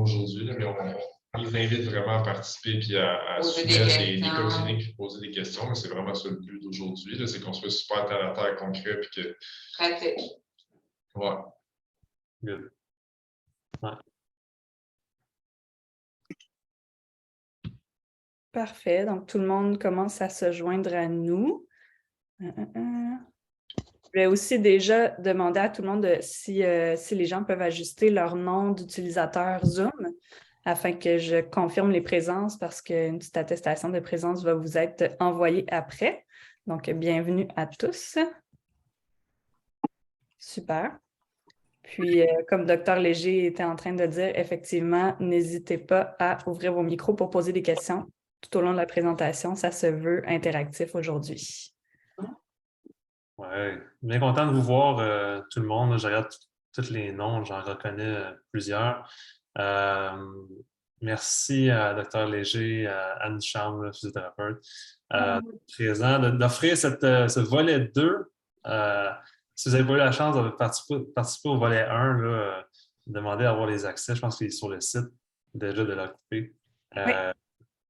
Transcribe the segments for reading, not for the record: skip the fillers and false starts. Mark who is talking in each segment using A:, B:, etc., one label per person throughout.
A: aujourd'hui, mais on les invite vraiment à participer et à soumettre des cas cliniques et poser des questions. Mais c'est vraiment ça le but d'aujourd'hui, c'est qu'on soit super terre à terre, concret puis que.
B: Pratique.
A: Ouais.
C: Good. Ouais.
D: Parfait. Donc, tout le monde commence à se joindre à nous. Je vais aussi déjà demander à tout le monde si les gens peuvent ajuster leur nom d'utilisateur Zoom afin que je confirme les présences parce qu'une petite attestation de présence va vous être envoyée après. Donc, bienvenue à tous. Super. Puis, comme Dr Léger était en train de dire, effectivement, n'hésitez pas à ouvrir vos micros pour poser des questions tout au long de la présentation. Ça se veut interactif aujourd'hui.
C: Oui, bien content de vous voir tout le monde. Je regarde tous les noms, j'en reconnais plusieurs. Merci à Dr Léger, à Anne Chambre, le physiothérapeute, présent, d'offrir ce volet 2. Si vous n'avez pas eu la chance de participer au volet 1, là, demandez à avoir les accès. Je pense qu'il est sur le site déjà de l'OCP.
D: Oui.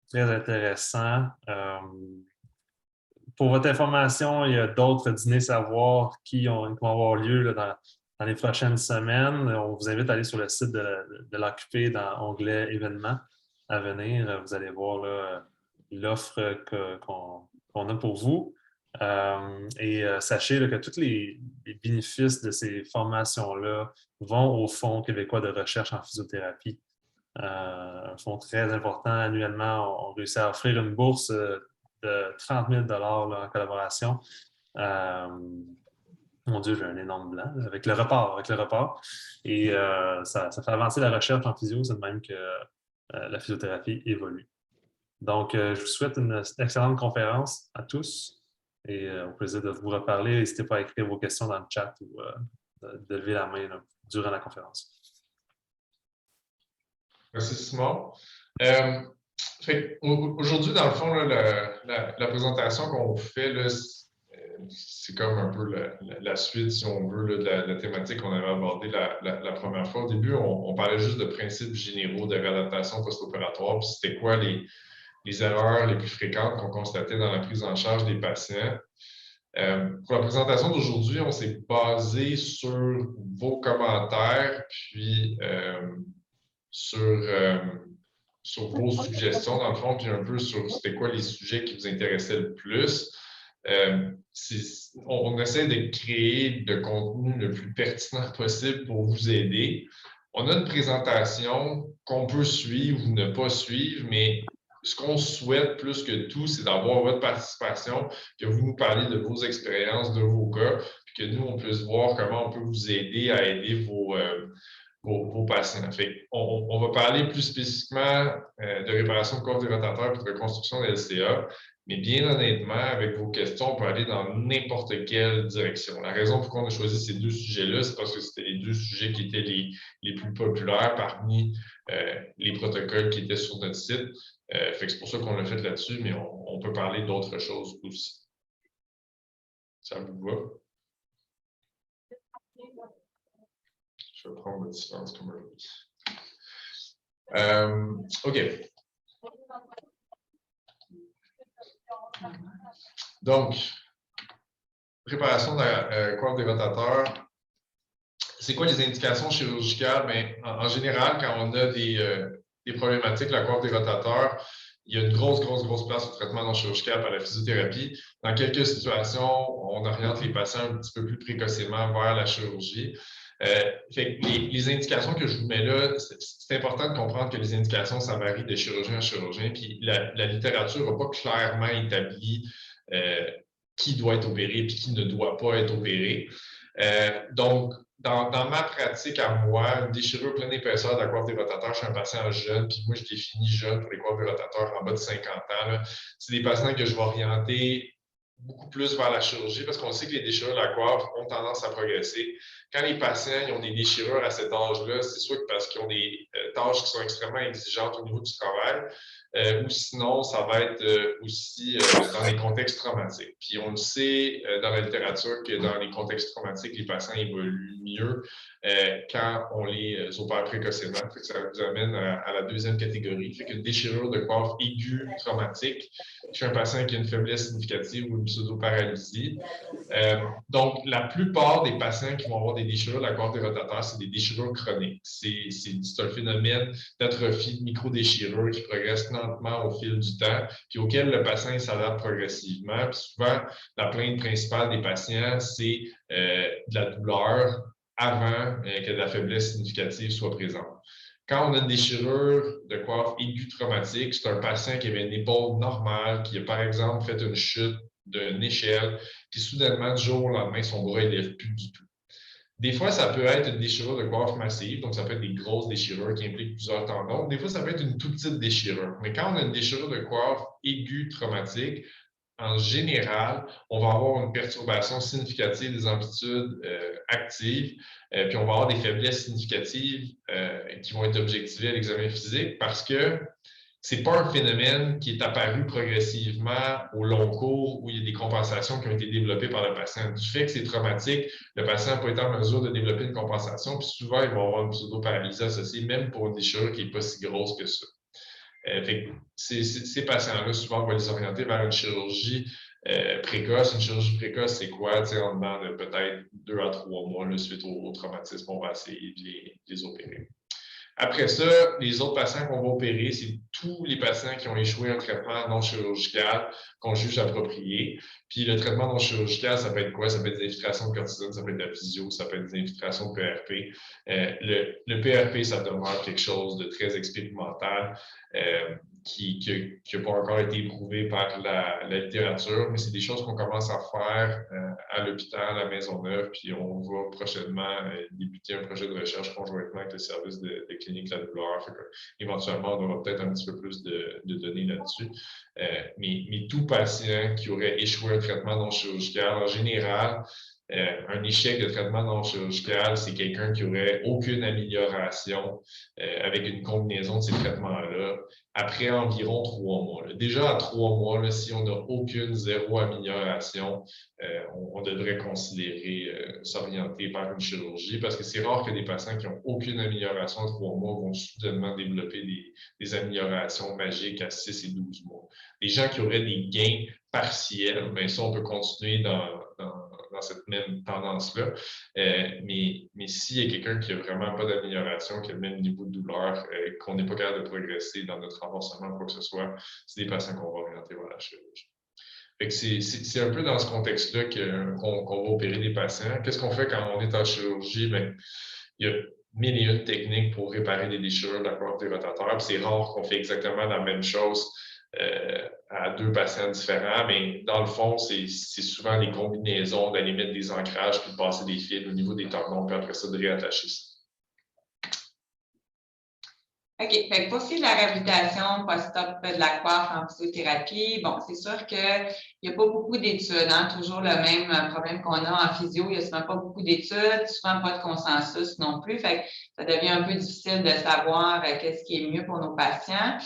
C: Très intéressant. Pour votre information, il y a d'autres dîners savoirs qui vont avoir lieu là, dans les prochaines semaines. On vous invite à aller sur le site de l'OCP dans l'onglet événements à venir. Vous allez voir l'offre qu'on a pour vous. Sachez là, que tous les bénéfices de ces formations-là vont au Fonds québécois de recherche en physiothérapie. Un fonds très important annuellement. On réussit à offrir une bourse de 30 000 là, en collaboration. Mon Dieu, j'ai un énorme blanc là, avec le report. Et ça fait avancer la recherche en physio, c'est de même que la physiothérapie évolue. Donc, je vous souhaite une excellente conférence à tous et au plaisir de vous reparler. N'hésitez pas à écrire vos questions dans le chat ou de lever la main là, durant la conférence.
A: Merci, Simon. Aujourd'hui, dans le fond, là, la présentation qu'on fait, c'est comme un peu la suite, si on veut, là, de la thématique qu'on avait abordée la première fois. Au début, on parlait juste de principes généraux de réadaptation post-opératoire, puis c'était quoi les erreurs les plus fréquentes qu'on constatait dans la prise en charge des patients. Pour la présentation d'aujourd'hui, on s'est basé sur vos commentaires, puis sur vos suggestions, dans le fond, puis un peu sur c'était quoi les sujets qui vous intéressaient le plus. On essaie de créer le contenu le plus pertinent possible pour vous aider. On a une présentation qu'on peut suivre ou ne pas suivre, mais ce qu'on souhaite plus que tout, c'est d'avoir votre participation, que vous nous parliez de vos expériences, de vos cas, puis que nous, on puisse voir comment on peut vous aider à aider vos patients. On va parler plus spécifiquement de réparation de corps des rotateurs et de reconstruction de LCA, mais bien honnêtement, avec vos questions, on peut aller dans n'importe quelle direction. La raison pour laquelle on a choisi ces deux sujets-là, c'est parce que c'était les deux sujets qui étaient les plus populaires parmi les protocoles qui étaient sur notre site. C'est pour ça qu'on l'a fait là-dessus, mais on peut parler d'autres choses aussi. Ça vous va? Je vais prendre le silence comme un oui. OK. Donc, préparation de la coiffe des rotateurs. C'est quoi les indications chirurgicales? Bien, en général, quand on a des problématiques, la coiffe des rotateurs, il y a une grosse place au traitement non chirurgical par la physiothérapie. Dans quelques situations, on oriente les patients un petit peu plus précocement vers la chirurgie. Les indications que je vous mets là, c'est important de comprendre que les indications, ça varie de chirurgien à chirurgien, puis la littérature n'a pas clairement établi qui doit être opéré et qui ne doit pas être opéré. Donc, dans ma pratique à moi, une déchirure pleine épaisseur de la coiffe des rotateurs chez un patient jeune, puis moi je définis jeune pour les coiffes des rotateurs en bas de 50 ans, c'est des patients que je vais orienter beaucoup plus vers la chirurgie parce qu'on sait que les déchirures de la coiffe ont tendance à progresser. Quand les patients ils ont des déchirures à cet âge-là, c'est soit parce qu'ils ont des tâches qui sont extrêmement exigeantes au niveau du travail, ou sinon, ça va être aussi dans les contextes traumatiques. Puis on le sait dans la littérature que dans les contextes traumatiques, les patients évoluent mieux quand on les opère précocement. Ça nous amène à la deuxième catégorie. Fait qu'une déchirure de coiffe aiguë traumatique chez un patient qui a une faiblesse significative ou une pseudo-paralysie. Donc, la plupart des patients qui vont avoir des déchirures de la coiffe des rotateurs, c'est des déchirures chroniques. C'est un phénomène d'atrophie de micro-déchirure qui progresse lentement au fil du temps, puis auquel le patient s'adapte progressivement. Puis souvent, la plainte principale des patients, c'est de la douleur avant que la faiblesse significative soit présente. Quand on a une déchirure de coiffe aiguë traumatique, c'est un patient qui avait une épaule normale, qui a par exemple fait une chute d'une échelle, puis soudainement, du jour au lendemain, son bras ne lève plus du tout. Des fois, ça peut être une déchirure de coiffe massive, donc ça peut être des grosses déchirures qui impliquent plusieurs tendons. Des fois, ça peut être une toute petite déchirure. Mais quand on a une déchirure de coiffe aiguë traumatique, en général, on va avoir une perturbation significative des amplitudes actives, puis on va avoir des faiblesses significatives qui vont être objectivées à l'examen physique parce que ce n'est pas un phénomène qui est apparu progressivement au long cours où il y a des compensations qui ont été développées par le patient. Du fait que c'est traumatique, le patient n'a pas été en mesure de développer une compensation, puis souvent, il va avoir une pseudo-paralysie associée, même pour une déchirure qui n'est pas si grosse que ça. Ces patients-là, souvent, on va les orienter vers une chirurgie précoce. Une chirurgie précoce, c'est quoi? En dedans de peut-être 2 à 3 mois là, suite au traumatisme, on va essayer de les opérer. Après ça, les autres patients qu'on va opérer, c'est tous les patients qui ont échoué un traitement non chirurgical qu'on juge approprié. Puis le traitement non chirurgical, ça peut être quoi? Ça peut être des infiltrations de cortisone, ça peut être de la physio, ça peut être des infiltrations de PRP. Le PRP, ça demeure quelque chose de très expérimental qui n'a pas encore été éprouvé par la littérature, mais c'est des choses qu'on commence à faire à l'hôpital, à Maisonneuve, puis on va prochainement débuter un projet de recherche conjointement avec le service de clinique La Douleur. Éventuellement, on aura peut-être un petit peu plus de données là-dessus. Mais tout patient qui aurait échoué un traitement non chirurgical, en général, un échec de traitement non chirurgical, c'est quelqu'un qui n'aurait aucune amélioration avec une combinaison de ces traitements-là après environ 3 mois. Là. Déjà à 3 mois, là, si on n'a aucune zéro amélioration, on devrait considérer s'orienter vers une chirurgie parce que c'est rare que des patients qui n'ont aucune amélioration à 3 mois vont soudainement développer des améliorations magiques à 6 et 12 mois. Les gens qui auraient des gains partiels, bien ça, on peut continuer dans cette même tendance-là. Mais s'il y a quelqu'un qui n'a vraiment pas d'amélioration, qui a le même niveau de douleur, qu'on n'est pas capable de progresser dans notre renforcement ou quoi que ce soit, c'est des patients qu'on va orienter vers la chirurgie. C'est un peu dans ce contexte-là qu'on va opérer des patients. Qu'est-ce qu'on fait quand on est en chirurgie? Bien, il y a 1000 et une techniques pour réparer des déchirures de la coiffe des rotateurs. C'est rare qu'on fait exactement la même chose à 2 patients différents, mais dans le fond, c'est souvent des combinaisons, d'aller mettre des ancrages, puis de passer des fils au niveau des tendons, puis après ça, de réattacher ça.
B: OK. Fait pour ce qui est de la réhabilitation post-op de la coiffe en physiothérapie, bon, c'est sûr qu'il n'y a pas beaucoup d'études, hein, toujours le même problème qu'on a en physio, il n'y a souvent pas beaucoup d'études, souvent pas de consensus non plus, fait que ça devient un peu difficile de savoir qu'est-ce qui est mieux pour nos patients.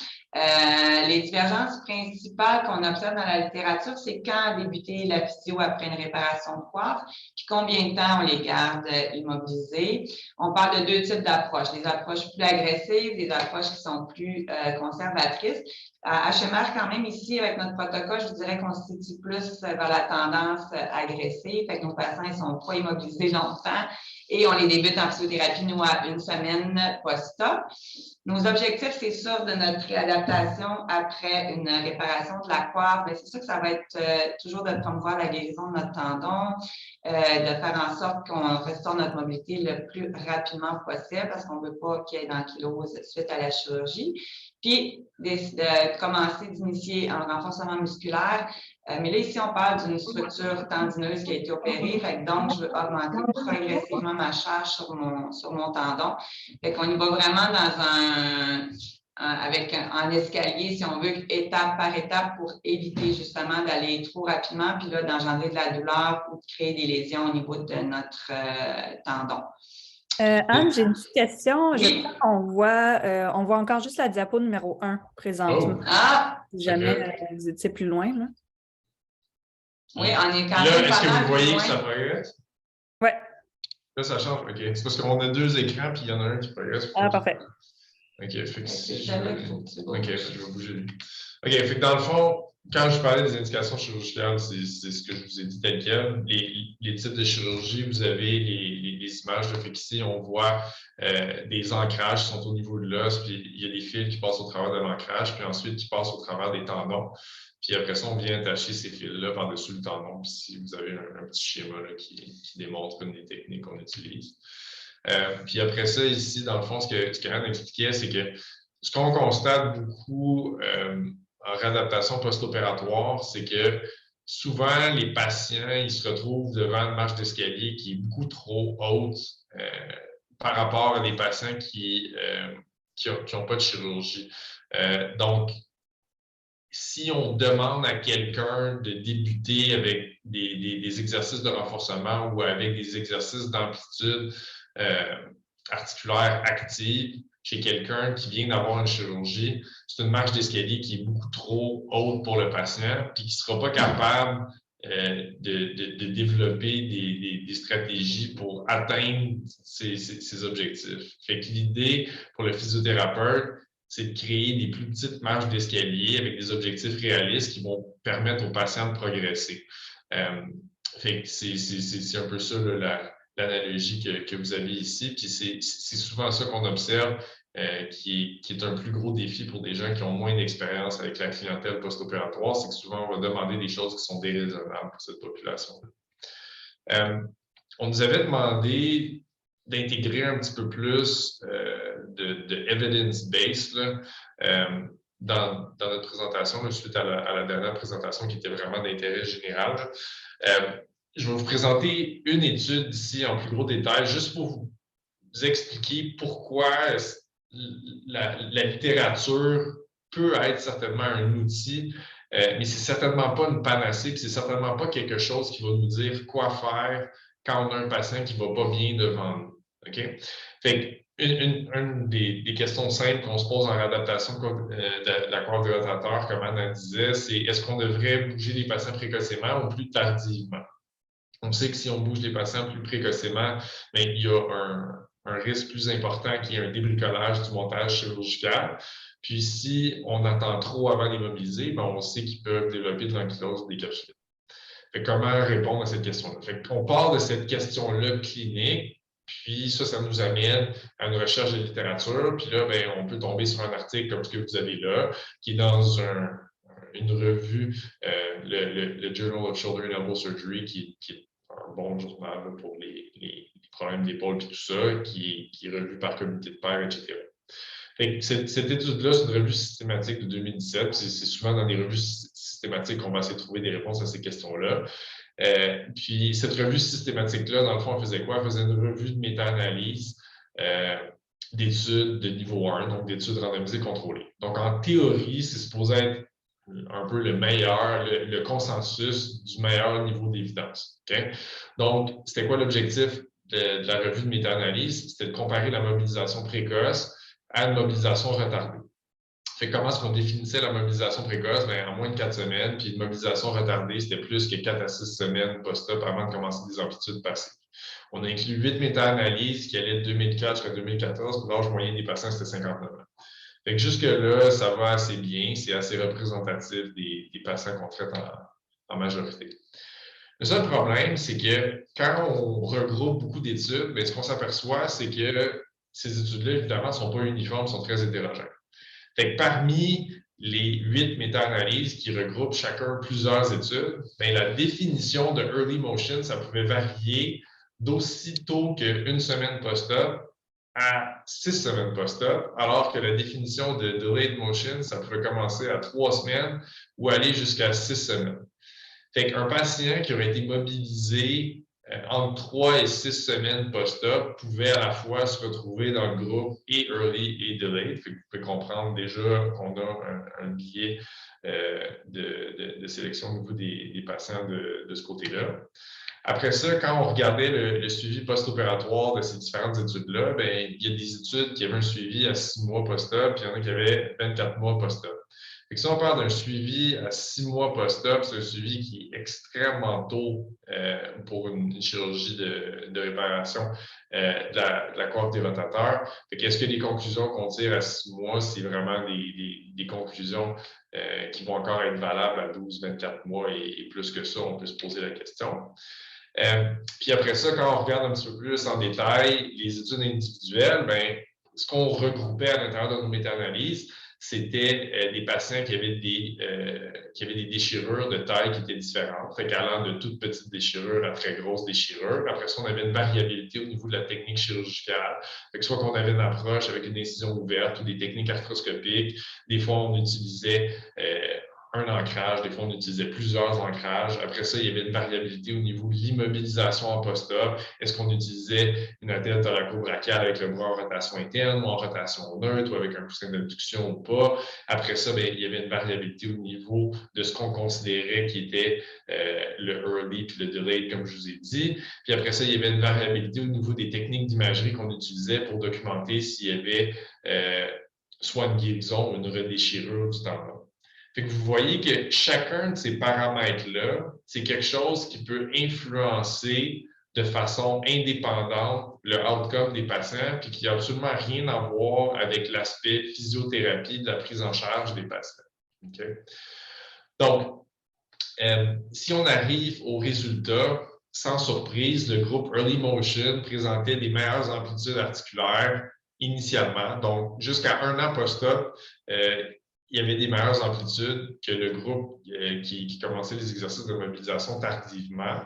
B: Les divergences principales qu'on observe dans la littérature, c'est quand débuter la physio après une réparation de coiffe, puis combien de temps on les garde immobilisés. On parle de 2 types d'approches, des approches plus agressives, des approches qui sont plus conservatrices. À HMR, quand même, ici, avec notre protocole, je vous dirais qu'on se situe plus vers la tendance agressive, fait que nos patients ne sont pas immobilisés longtemps et on les débute en physiothérapie, nous, à 1 semaine post-op. Nos objectifs, c'est sûr, de notre réadaptation après une réparation de la coiffe, mais c'est sûr que ça va être toujours de promouvoir la guérison de notre tendon, de faire en sorte qu'on restaure notre mobilité le plus rapidement possible parce qu'on ne veut pas qu'il y ait d'ankylose suite à la chirurgie. Puis, de commencer d'initier un renforcement musculaire. Mais là, ici, on parle d'une structure tendineuse qui a été opérée. Donc, je veux augmenter progressivement ma charge sur mon tendon. Fait qu'on y va vraiment avec un escalier, si on veut, étape par étape pour éviter justement d'aller trop rapidement, puis là, d'engendrer de la douleur ou de créer des lésions au niveau de notre tendon.
D: Anne, j'ai une petite question. Je
B: Oui.
D: crois on voit encore juste la diapo numéro 1 présentement.
A: Oh.
B: Ah,
D: Si jamais
A: Ok.
D: vous étiez plus loin. Là.
B: oui, on est quand
A: Là,
B: même
A: est-ce
B: pas
A: que
B: mal
A: vous voyez
B: plus
A: que ça
B: loin.
A: progresse?
D: Ouais.
A: Là, ça change. OK. C'est parce qu'on a 2 écrans, puis il y en a un qui progresse.
D: Ah, parfait.
A: OK. Fait que
B: C'est
A: si
B: celle-là qu'il faut que tu
A: OK,
B: bouges.
A: je vais bouger lui. OK. Fait que dans le fond, quand je parlais des indications chirurgicales, c'est ce que je vous ai dit tel quel. Les types de chirurgie, vous avez les images. Fait qu'ici, on voit des ancrages qui sont au niveau de l'os, puis il y a des fils qui passent au travers de l'ancrage, puis ensuite qui passent au travers des tendons. Puis après ça, on vient attacher ces fils-là par-dessus le tendon. Puis ici, vous avez un petit schéma là, qui démontre une des techniques qu'on utilise. Puis après ça, ici, dans le fond, ce qu'Anne expliquait, c'est que ce qu'on constate beaucoup en réadaptation post-opératoire, c'est que souvent, les patients, ils se retrouvent devant une marche d'escalier qui est beaucoup trop haute par rapport à des patients qui n'ont pas de chirurgie. Donc, si on demande à quelqu'un de débuter avec des exercices de renforcement ou avec des exercices d'amplitude articulaire active chez quelqu'un qui vient d'avoir une chirurgie, c'est une marche d'escalier qui est beaucoup trop haute pour le patient puis qui ne sera pas capable de développer des stratégies pour atteindre ces objectifs. Fait que l'idée pour le physiothérapeute, c'est de créer des plus petites marches d'escalier avec des objectifs réalistes qui vont permettre aux patients de progresser. Fait que c'est un peu ça l'analogie que vous avez ici. Puis c'est souvent ça qu'on observe qui est un plus gros défi pour des gens qui ont moins d'expérience avec la clientèle post-opératoire, c'est que souvent on va demander des choses qui sont déraisonnables pour cette population-là. On nous avait demandé d'intégrer un petit peu plus de evidence-based dans notre présentation, là, suite à la dernière présentation qui était vraiment d'intérêt général. Je vais vous présenter une étude ici en plus gros détail, juste pour vous expliquer pourquoi la littérature peut être certainement un outil, mais c'est certainement pas une panacée, puis c'est certainement pas quelque chose qui va nous dire quoi faire quand on a un patient qui va pas bien devant nous. OK? Fait une des questions simples qu'on se pose en réadaptation de la courbe du rotateur, comme Anne disait, c'est est-ce qu'on devrait bouger les patients précocement ou plus tardivement? On sait que si on bouge les patients plus précocement, bien, il y a un risque plus important qui est un débricolage du montage chirurgical. Puis si on attend trop avant d'immobiliser, bien, on sait qu'ils peuvent développer de l'ankylose des capsules. Comment répondre à cette question-là? On part de cette question-là clinique, puis ça nous amène à une recherche de littérature. Puis là, bien, on peut tomber sur un article comme ce que vous avez là, qui est dans une revue, le Journal of Shoulder and Elbow Surgery, qui est un bon journal là, pour les problèmes d'épaule et tout ça, qui est revu par comité de pairs, etc. Cette étude-là, c'est une revue systématique de 2017. C'est souvent dans des revues systématiques qu'on va essayer de trouver des réponses à ces questions-là. Puis cette revue systématique-là, dans le fond, elle faisait quoi? Elle faisait une revue de méta-analyse d'études de niveau 1, donc d'études randomisées contrôlées. Donc en théorie, c'est supposé être un peu le meilleur, le consensus du meilleur niveau d'évidence. Okay? Donc, c'était quoi l'objectif de la revue de méta-analyse? C'était de comparer la mobilisation précoce à une mobilisation retardée. Comment est-ce qu'on définissait la mobilisation précoce? Bien, en moins de 4 semaines, puis une mobilisation retardée, c'était plus que 4 à 6 semaines post-op avant de commencer des amplitudes passives. On a inclus 8 méta-analyses qui allaient de 2004 jusqu'à 2014, puis l'âge moyen des patients, c'était 59 ans. Jusque-là, ça va assez bien, c'est assez représentatif des patients qu'on traite en majorité. Le seul problème, c'est que quand on regroupe beaucoup d'études, ce qu'on s'aperçoit, c'est que ces études-là, évidemment, ne sont pas uniformes, sont très hétérogènes. Parmi les 8 méta-analyses qui regroupent chacun plusieurs études, la définition de early motion, ça pouvait varier d'aussitôt qu'une semaine post-op à 6 semaines post-op, alors que la définition de delayed motion, ça pouvait commencer à 3 semaines ou aller jusqu'à 6 semaines. Un patient qui aurait été mobilisé entre 3 et 6 semaines post-op pouvait à la fois se retrouver dans le groupe et early et delayed. Vous pouvez comprendre déjà qu'on a un biais de sélection au niveau des patients de ce côté-là. Après ça, quand on regardait le suivi post-opératoire de ces différentes études-là, ben, il y a des études qui avaient un suivi à 6 mois post-op, puis il y en a qui avaient 24 mois post-op. Si on parle d'un suivi à 6 mois post-op, c'est un suivi qui est extrêmement tôt pour une chirurgie de réparation de la coiffe des rotateurs. Est-ce que les conclusions qu'on tire à 6 mois, c'est vraiment des conclusions qui vont encore être valables à 12, 24 mois et plus que ça, on peut se poser la question. Puis après ça, quand on regarde un petit peu plus en détail les études individuelles, ben, ce qu'on regroupait à l'intérieur de nos méta-analyses, c'était des patients qui avaient des déchirures de taille qui étaient différentes, allant de toutes petites déchirures à très grosses déchirures. Après ça, on avait une variabilité au niveau de la technique chirurgicale. Soit qu'on avait une approche avec une incision ouverte ou des techniques arthroscopiques. Des fois, on utilisait un ancrage, des fois on utilisait plusieurs ancrages. Après ça, il y avait une variabilité au niveau de l'immobilisation en post-op. Est-ce qu'on utilisait une attelle thoraco-brachiale avec le bras en rotation interne ou en rotation neutre ou avec un coussin d'abduction ou pas? Après ça, bien, il y avait une variabilité au niveau de ce qu'on considérait qui était le early puis le delayed, comme je vous ai dit. Puis après ça, il y avait une variabilité au niveau des techniques d'imagerie qu'on utilisait pour documenter s'il y avait soit une guérison ou une redéchirure du tendon. Fait que vous voyez que chacun de ces paramètres-là, c'est quelque chose qui peut influencer de façon indépendante le outcome des patients, puis qui n'a absolument rien à voir avec l'aspect physiothérapie de la prise en charge des patients. Okay? Donc, si on arrive aux résultats, sans surprise, le groupe Early Motion présentait des meilleures amplitudes articulaires initialement. Donc, jusqu'à 1 an post-op, il y avait des meilleures amplitudes que le groupe qui commençait les exercices de mobilisation tardivement.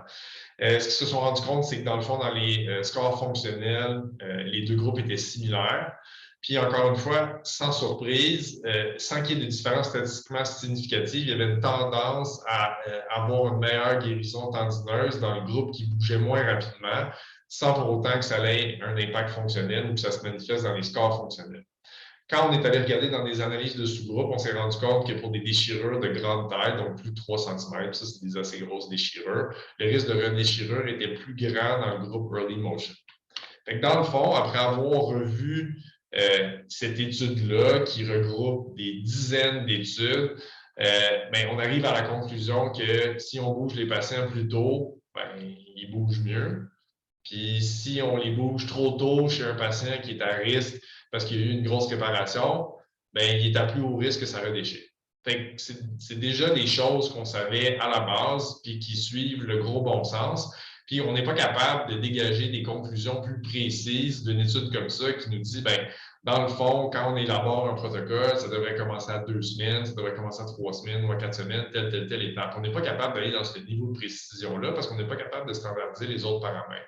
A: Ce qu'ils se sont rendus compte, c'est que dans le fond, dans les scores fonctionnels, les deux groupes étaient similaires. Puis encore une fois, sans surprise, sans qu'il y ait de différences statistiquement significatives, il y avait une tendance à avoir une meilleure guérison tendineuse dans le groupe qui bougeait moins rapidement, sans pour autant que ça ait un impact fonctionnel ou que ça se manifeste dans les scores fonctionnels. Quand on est allé regarder dans des analyses de sous-groupes, on s'est rendu compte que pour des déchirures de grande taille, donc plus de 3 cm, ça c'est des assez grosses déchirures, le risque de redéchirure était plus grand dans le groupe Early Motion. Fait que dans le fond, après avoir revu cette étude-là qui regroupe des dizaines d'études, ben, on arrive à la conclusion que si on bouge les patients plus tôt, ben, ils bougent mieux. Puis si on les bouge trop tôt chez un patient qui est à risque parce qu'il y a eu une grosse réparation, bien, il est à plus haut risque que ça redéchire. C'est déjà des choses qu'on savait à la base puis qui suivent le gros bon sens. Puis on n'est pas capable de dégager des conclusions plus précises d'une étude comme ça qui nous dit, bien, dans le fond, quand on élabore un protocole, ça devrait commencer à 2 semaines, ça devrait commencer à 3 semaines ou à 4 semaines, telle étape. On n'est pas capable d'aller dans ce niveau de précision-là parce qu'on n'est pas capable de standardiser les autres paramètres.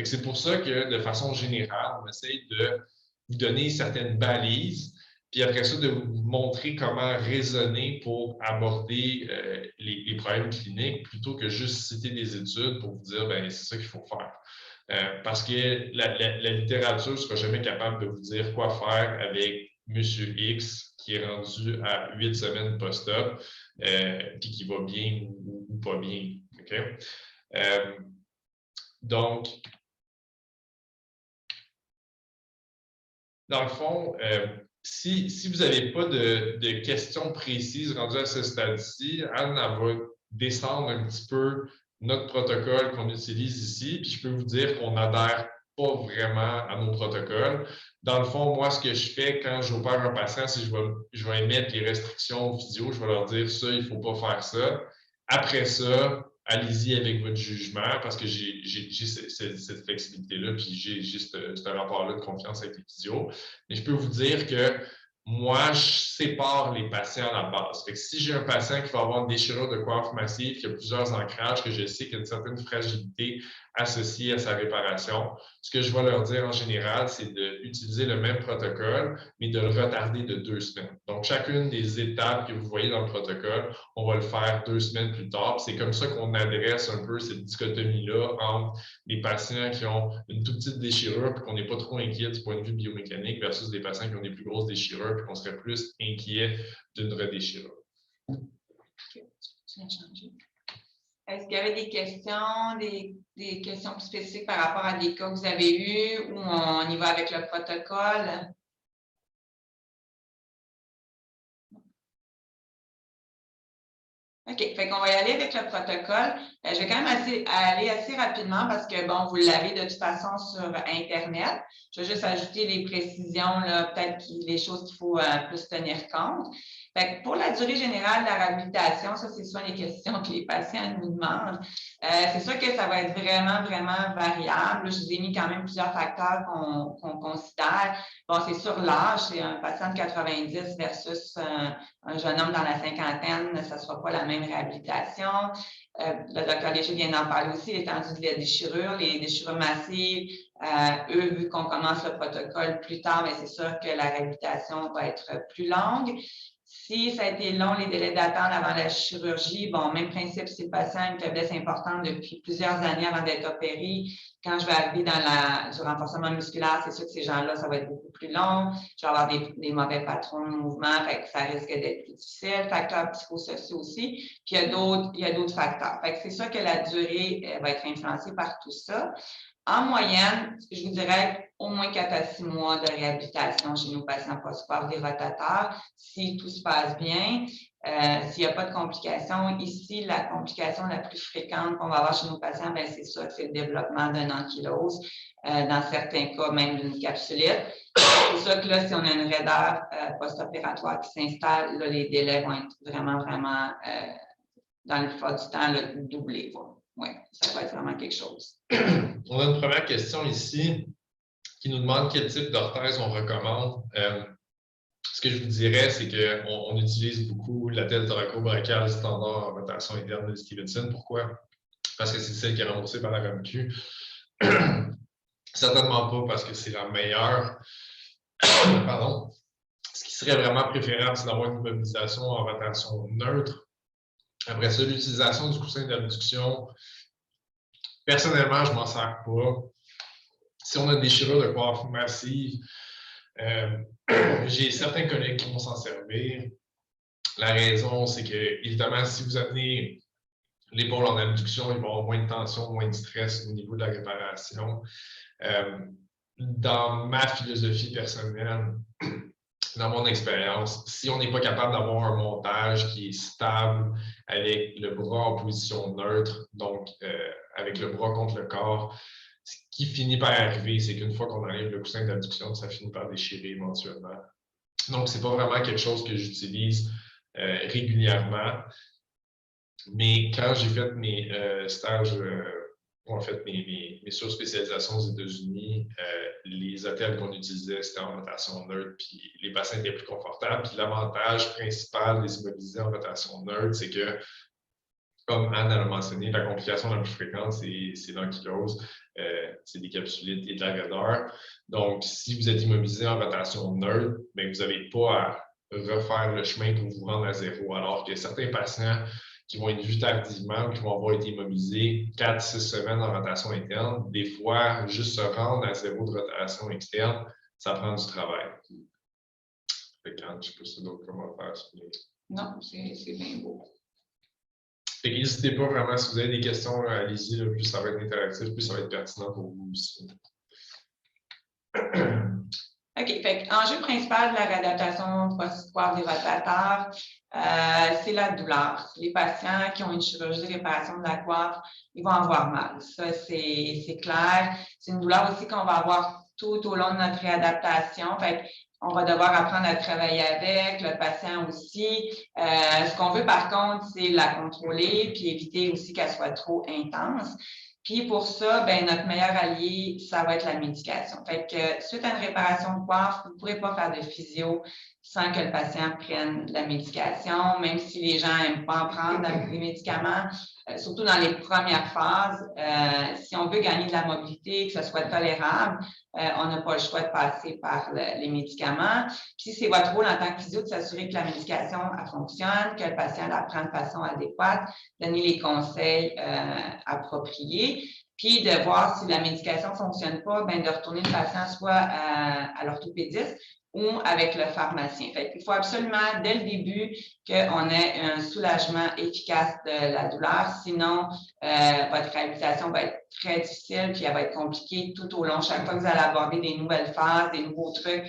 A: C'est pour ça que, de façon générale, on essaie de vous donner certaines balises, puis après ça, de vous montrer comment raisonner pour aborder les problèmes cliniques plutôt que juste citer des études pour vous dire, bien, c'est ça qu'il faut faire. Parce que la littérature ne sera jamais capable de vous dire quoi faire avec Monsieur X qui est rendu à 8 semaines post-op puis qui va bien ou pas bien. Okay? Donc, dans le fond, si vous n'avez pas de questions précises rendues à ce stade-ci, Anne va descendre un petit peu notre protocole qu'on utilise ici, puis je peux vous dire qu'on n'adhère pas vraiment à nos protocoles. Dans le fond, moi, ce que je fais quand j'opère un patient, c'est que je vais émettre les restrictions physio, je vais leur dire ça, il ne faut pas faire ça. Après ça, allez-y avec votre jugement parce que j'ai cette flexibilité-là, puis j'ai ce rapport-là de confiance avec les physios. Mais je peux vous dire que moi, je sépare les patients à la base. Fait que si j'ai un patient qui va avoir une déchirure de coiffe massive, qui a plusieurs ancrages, que je sais qu'il y a une certaine fragilité associée à sa réparation, ce que je vais leur dire en général, c'est d'utiliser le même protocole, mais de le retarder de 2 semaines. Donc, chacune des étapes que vous voyez dans le protocole, on va le faire 2 semaines plus tard. C'est comme ça qu'on adresse un peu cette dichotomie-là entre des patients qui ont une toute petite déchirure et qu'on n'est pas trop inquiet du point de vue biomécanique versus des patients qui ont des plus grosses déchirures et qu'on serait plus inquiet d'une redéchirure.
B: Est-ce qu'il y avait des questions, des questions plus spécifiques par rapport à des cas que vous avez eus ou on y va avec le protocole? OK, fait qu'on va y aller avec le protocole. Je vais quand même aller assez rapidement parce que, bon, vous l'avez de toute façon sur Internet. Je vais juste ajouter les précisions, peut-être les choses qu'il faut plus tenir compte. Fait que pour la durée générale de la réhabilitation, ça, c'est souvent les questions que les patients nous demandent. C'est sûr que ça va être vraiment, vraiment variable. Je vous ai mis quand même plusieurs facteurs qu'on considère. Bon, c'est sur l'âge, c'est un patient de 90 versus un jeune homme dans la cinquantaine, ça ne sera pas la même réhabilitation. Le docteur Léger vient d'en parler aussi, l'étendue de la déchirure, les déchirures massives. Eux, vu qu'on commence le protocole plus tard, mais c'est sûr que la réhabilitation va être plus longue. Si ça a été long, les délais d'attente avant la chirurgie, bon, même principe, si le patient a une faiblesse importante depuis plusieurs années avant d'être opéré, quand je vais arriver dans du renforcement musculaire, c'est sûr que ces gens-là, ça va être beaucoup plus long. Je vais avoir des mauvais patrons de mouvement, fait que ça risque d'être plus difficile. Facteurs psychosociaux aussi. Puis il y a d'autres facteurs. Fait que c'est sûr que la durée va être influencée par tout ça. En moyenne, je vous dirais au moins 4 à 6 mois de réhabilitation chez nos patients post-port des rotateurs, si tout se passe bien. S'il n'y a pas de complications, ici, la complication la plus fréquente qu'on va avoir chez nos patients, c'est ça, c'est le développement d'une ankylose, dans certains cas même d'une capsulite. C'est ça que là, si on a une raideur post-opératoire qui s'installe, là, les délais vont être vraiment, vraiment, dans le plupart du temps, là, doublés. Oui, ça va être vraiment quelque chose.
A: On a une première question ici qui nous demande quel type d'orthèse on recommande. Ce que je vous dirais, c'est qu'on utilise beaucoup la thèse thoraco-brachiale standard en rotation interne de Stevenson. Pourquoi? Parce que c'est celle qui est remboursée par la RAMQ. Certainement pas parce que c'est la meilleure. Pardon. Ce qui serait vraiment préférable, c'est d'avoir une immobilisation en rotation neutre. Après ça, l'utilisation du coussin d'abduction, personnellement, je ne m'en sers pas. Si on a des déchirures de coiffe massive, j'ai certains collègues qui vont s'en servir. La raison, c'est que, évidemment, si vous amenez l'épaule en abduction, il va y avoir moins de tension, moins de stress au niveau de la réparation. Dans ma philosophie personnelle, dans mon expérience, si on n'est pas capable d'avoir un montage qui est stable avec le bras en position neutre, donc avec le bras contre le corps, ce qui finit par arriver, c'est qu'une fois qu'on enlève le coussin d'abduction, ça finit par déchirer éventuellement. Donc, ce n'est pas vraiment quelque chose que j'utilise régulièrement. Mais quand j'ai fait mes stages, en fait, mes surspécialisations aux États-Unis, les hôtels qu'on utilisait, c'était en rotation neutre, puis les patients étaient plus confortables. Puis l'avantage principal des immobilisés en rotation neutre, c'est que, comme Anne l'a mentionné, la complication la plus fréquente, c'est l'ankylose, c'est des capsulites et de la raideur. Donc, si vous êtes immobilisé en rotation neutre, mais vous n'avez pas à refaire le chemin pour vous rendre à zéro, alors que certains patients qui vont être vus tardivement ou qui vont avoir été immobilisés 4-6 semaines en rotation interne, des fois, juste se rendre à zéro de rotation externe, ça prend du travail. Fait que, je ne sais pas si c'est d'autres commentaires.
B: Non, c'est bien beau.
A: N'hésitez pas vraiment, si vous avez des questions, allez-y, plus ça va être interactif, plus ça va être pertinent pour vous aussi.
B: OK. Fait enjeu principal de la réadaptation post-port des rotateurs, c'est la douleur. Les patients qui ont une chirurgie de réparation de la coiffe, ils vont avoir mal. Ça, c'est clair. C'est une douleur aussi qu'on va avoir tout au long de notre réadaptation. Fait on va devoir apprendre à travailler avec, le patient aussi. Ce qu'on veut, par contre, c'est la contrôler puis éviter aussi qu'elle soit trop intense. Puis pour ça, notre meilleur allié, ça va être la médication. Fait que suite à une réparation de coiffe, vous ne pourrez pas faire de physio sans que le patient prenne la médication, même si les gens n'aiment pas en prendre les médicaments, surtout dans les premières phases. Si on veut gagner de la mobilité, que ce soit tolérable, on n'a pas le choix de passer par les médicaments. Puis c'est votre rôle en tant que physio de s'assurer que la médication elle fonctionne, que le patient la prend de façon adéquate, donner les conseils appropriés. Puis de voir si la médication ne fonctionne pas, de retourner le patient soit à l'orthopédiste ou avec le pharmacien. Fait qu'il faut absolument, dès le début, qu'on ait un soulagement efficace de la douleur. Sinon, votre réhabilitation va être très difficile, puis elle va être compliquée tout au long. Chaque fois que vous allez aborder des nouvelles phases, des nouveaux trucs,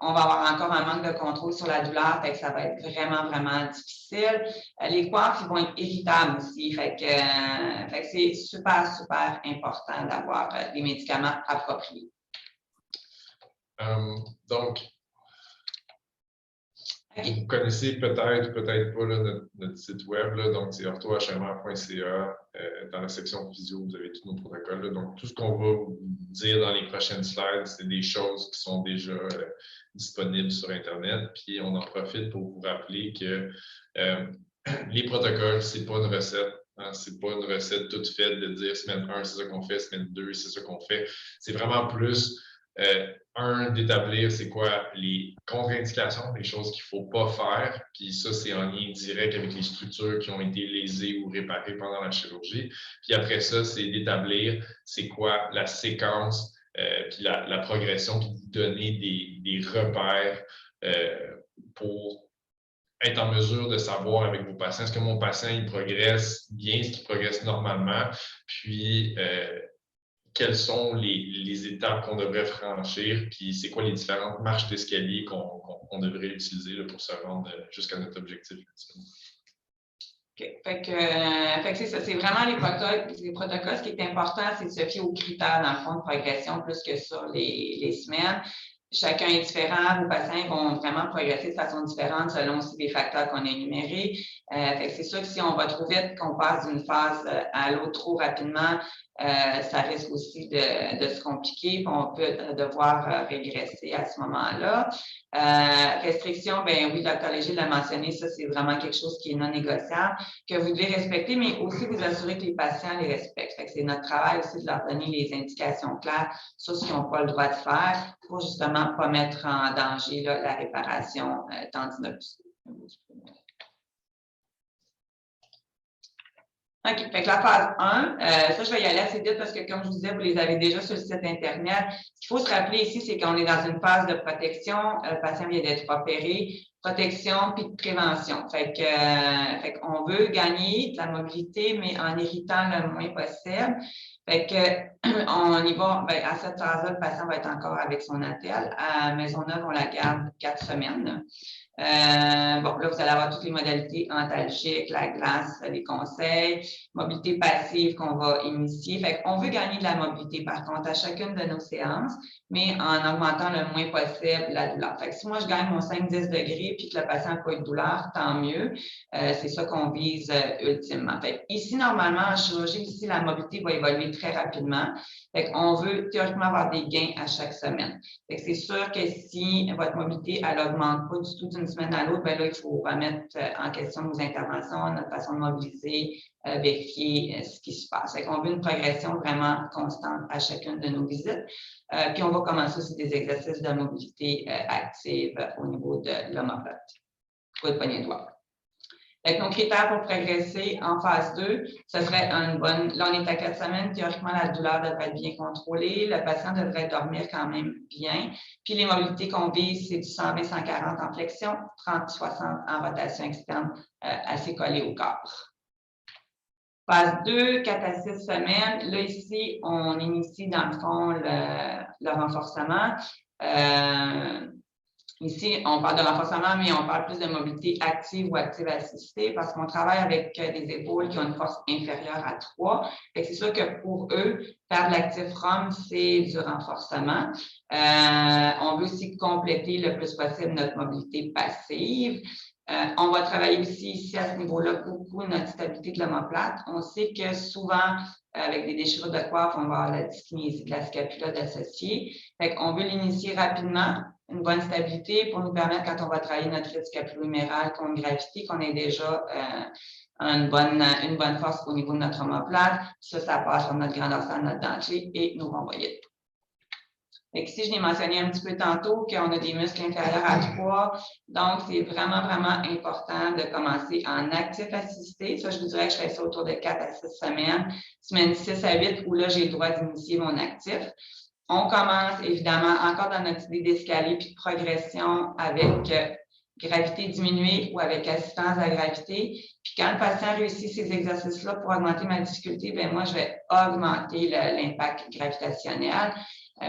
B: on va avoir encore un manque de contrôle sur la douleur, fait que ça va être vraiment, vraiment difficile. Les coiffes, ils vont être irritables aussi, fait que c'est super, super important d'avoir des médicaments appropriés.
A: Donc,
B: Okay.
A: Vous connaissez peut-être ou peut-être pas là, notre site web, là, donc c'est orthohmr.ca. Dans la section physio, vous avez tous nos protocoles. Là, donc, tout ce qu'on va vous dire dans les prochaines slides, c'est des choses qui sont déjà disponibles sur Internet. Puis, on en profite pour vous rappeler que les protocoles, c'est pas une recette. Hein, c'est pas une recette toute faite de dire semaine 1, c'est ça qu'on fait, semaine 2, c'est ça qu'on fait. C'est vraiment plus d'établir c'est quoi les contre-indications, les choses qu'il ne faut pas faire. Puis ça, c'est en lien direct avec les structures qui ont été lésées ou réparées pendant la chirurgie. Puis après ça, c'est d'établir c'est quoi la séquence, puis la progression, puis de donner des repères pour être en mesure de savoir avec vos patients, est-ce que mon patient il progresse bien, est-ce qu'il progresse normalement, puis quelles sont les étapes qu'on devrait franchir, puis c'est quoi les différentes marches d'escalier qu'on devrait utiliser là, pour se rendre jusqu'à notre objectif.
B: Okay. Fait que c'est ça, c'est vraiment les protocoles. Ce qui est important, c'est de se fier aux critères, dans le fond, de progression plus que sur les semaines. Chacun est différent, vos patients vont vraiment progresser de façon différente selon aussi des facteurs qu'on a énumérés. C'est sûr que si on va trop vite, qu'on passe d'une phase à l'autre trop rapidement, ça risque aussi de se compliquer, puis on peut devoir régresser à ce moment-là. Restrictions, ben oui, Dr. Léger l'a mentionné, ça c'est vraiment quelque chose qui est non négociable, que vous devez respecter, mais aussi vous assurer que les patients les respectent. C'est notre travail aussi de leur donner les indications claires sur ce qu'ils n'ont pas le droit de faire pour justement pas mettre en danger là, la réparation tendinosa. OK. Fait que la phase 1, ça, je vais y aller assez vite parce que, comme je vous disais, vous les avez déjà sur le site Internet. Ce qu'il faut se rappeler ici, c'est qu'on est dans une phase de protection. Le patient vient d'être opéré, protection puis de prévention. Fait qu'on veut gagner de la mobilité, mais en irritant le moins possible. Fait que, on y va, ben, à cette phase-là, le patient va être encore avec son attelle. À Maisonneuve, on la garde 4 semaines. Bon, là, vous allez avoir toutes les modalités antalgiques, la glace, les conseils, mobilité passive qu'on va initier. Fait qu'on veut gagner de la mobilité, par contre, à chacune de nos séances, mais en augmentant le moins possible la douleur. Fait que si moi, je gagne mon 5-10 degrés puis que le patient n'a pas eu de douleur, tant mieux. C'est ça qu'on vise ultimement. Fait que ici, normalement, en chirurgie, ici, la mobilité va évoluer très rapidement. Fait qu'on veut théoriquement avoir des gains à chaque semaine. Fait que c'est sûr que si votre mobilité, elle augmente pas du tout d'une semaine à l'autre, ben là, il faut remettre en question nos interventions, notre façon de mobiliser, vérifier ce qui se passe. Fait qu'on veut une progression vraiment constante à chacune de nos visites. Puis on va commencer aussi des exercices de mobilité active au niveau de l'omoplate, ou de poignée de doigt. Avec nos critères pour progresser en phase 2, ce serait une bonne... Là, on est à 4 semaines. Théoriquement, la douleur devrait être bien contrôlée. Le patient devrait dormir quand même bien. Puis, les mobilités qu'on vise, c'est du 120-140 en flexion, 30-60 en rotation externe, assez collé au corps. Phase 2, 4 à 6 semaines. Là, ici, on initie, dans le fond, le renforcement. Ici, on parle de renforcement, mais on parle plus de mobilité active ou active assistée parce qu'on travaille avec des épaules qui ont une force inférieure à 3. C'est sûr que pour eux, faire de l'active ROM, c'est du renforcement. On veut aussi compléter le plus possible notre mobilité passive. On va travailler aussi ici à ce niveau-là beaucoup notre stabilité de l'omoplate. On sait que souvent, avec des déchirures de coiffe, on va avoir la dyskinésie de la scapula associée. Fait qu'on veut l'initier rapidement, une bonne stabilité pour nous permettre, quand on va travailler notre rythme scapulo-huméral contre gravité, qu'on ait déjà une bonne force au niveau de notre omoplate. Ça passe sur notre grand dorsal, notre dentier et nos rhomboïdes. Ici, je l'ai mentionné un petit peu tantôt qu'on a des muscles inférieurs à 3. Donc, c'est vraiment, vraiment important de commencer en actif assisté. Ça, je vous dirais que je fais ça autour de 4 à 6 semaines. Semaine 6 à 8, où là, j'ai le droit d'initier mon actif. On commence évidemment encore dans notre idée d'escalier puis de progression avec gravité diminuée ou avec assistance à la gravité. Puis quand le patient réussit ces exercices-là pour augmenter ma difficulté, bien moi, je vais augmenter l'impact gravitationnel.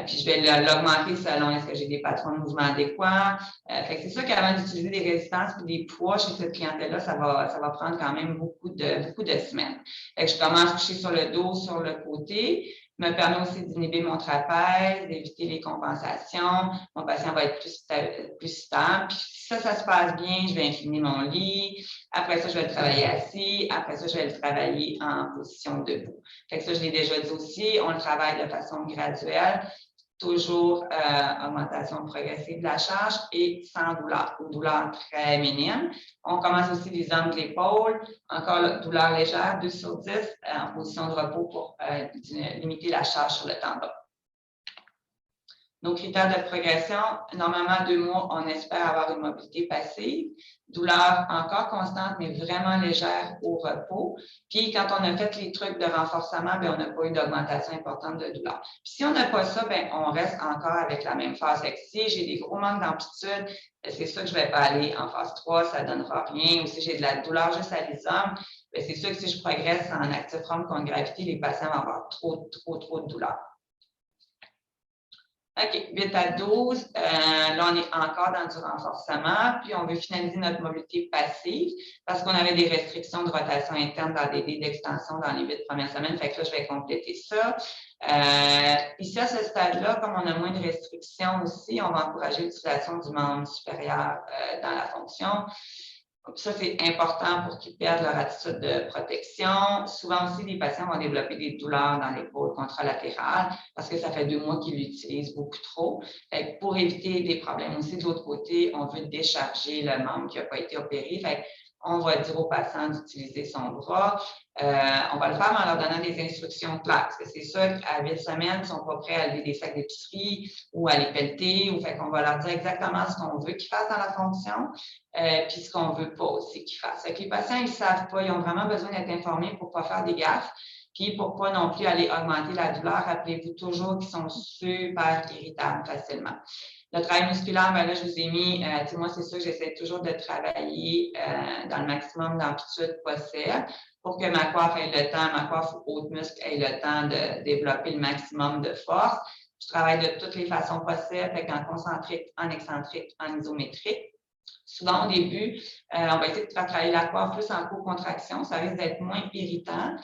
B: Puis je vais l'augmenter selon est-ce que j'ai des patrons de mouvement adéquats. Fait que c'est sûr qu'avant d'utiliser des résistances et des poids chez cette clientèle-là, ça va prendre quand même beaucoup de semaines. Fait que je commence coucher sur le dos, sur le côté. Me permet aussi d'inhiber mon trapèze, d'éviter les compensations. Mon patient va être plus stable. Puis si ça se passe bien, je vais incliner mon lit. Après ça, je vais le travailler assis. Après ça, je vais le travailler en position debout. Fait que ça, je l'ai déjà dit aussi, on le travaille de façon graduelle. Toujours augmentation progressive de la charge et sans douleur, ou douleur très minime. On commence aussi les angles de l'épaule, encore douleur légère, 2 sur 10 en position de repos pour limiter la charge sur le temps bas. Nos critères de progression, normalement 2 mois, on espère avoir une mobilité passive. Douleur encore constante, mais vraiment légère au repos. Puis, quand on a fait les trucs de renforcement, bien, on n'a pas eu d'augmentation importante de douleur. Puis, si on n'a pas ça, bien, on reste encore avec la même phase. Fait que si j'ai des gros manques d'amplitude, c'est sûr que je ne vais pas aller en phase 3, ça ne donnera rien. Ou si j'ai de la douleur juste à l'isome, c'est sûr que si je progresse en actif rhum contre gravité, les patients vont avoir trop de douleur. OK, 8 à 12, là, on est encore dans du renforcement, puis on veut finaliser notre mobilité passive parce qu'on avait des restrictions de rotation interne dans des dés d'extension dans les 8 premières semaines. Fait que là, je vais compléter ça. Ici, à ce stade-là, comme on a moins de restrictions aussi, on va encourager l'utilisation du membre supérieur dans la fonction. Ça, c'est important pour qu'ils perdent leur attitude de protection. Souvent aussi, les patients vont développer des douleurs dans l'épaule contralatérale parce que ça fait 2 mois qu'ils l'utilisent beaucoup trop. Fait que pour éviter des problèmes aussi, de l'autre côté, on veut décharger le membre qui n'a pas été opéré. Fait on va dire aux patients d'utiliser son bras. On va le faire en leur donnant des instructions claires. Parce que c'est sûr qu'à 8 semaines, ils ne sont pas prêts à lever des sacs d'épicerie ou à les pelleter. Fait qu'on va leur dire exactement ce qu'on veut qu'ils fassent dans la fonction, puis ce qu'on ne veut pas aussi qu'ils fassent. Fait que les patients, ils ne savent pas, ils ont vraiment besoin d'être informés pour ne pas faire des gaffes. Puis pour ne pas non plus aller augmenter la douleur, rappelez-vous toujours qu'ils sont super irritables facilement. Le travail musculaire, bien là, je vous ai mis, moi, c'est sûr que j'essaie toujours de travailler dans le maximum d'amplitude possible pour que ma coiffe ait le temps, ma coiffe haute muscle ait le temps de développer le maximum de force. Je travaille de toutes les façons possibles, en concentrique, en excentrique, en isométrique. Souvent, au début, on va essayer de faire travailler la coiffe plus en co-contraction. Ça risque d'être moins irritant.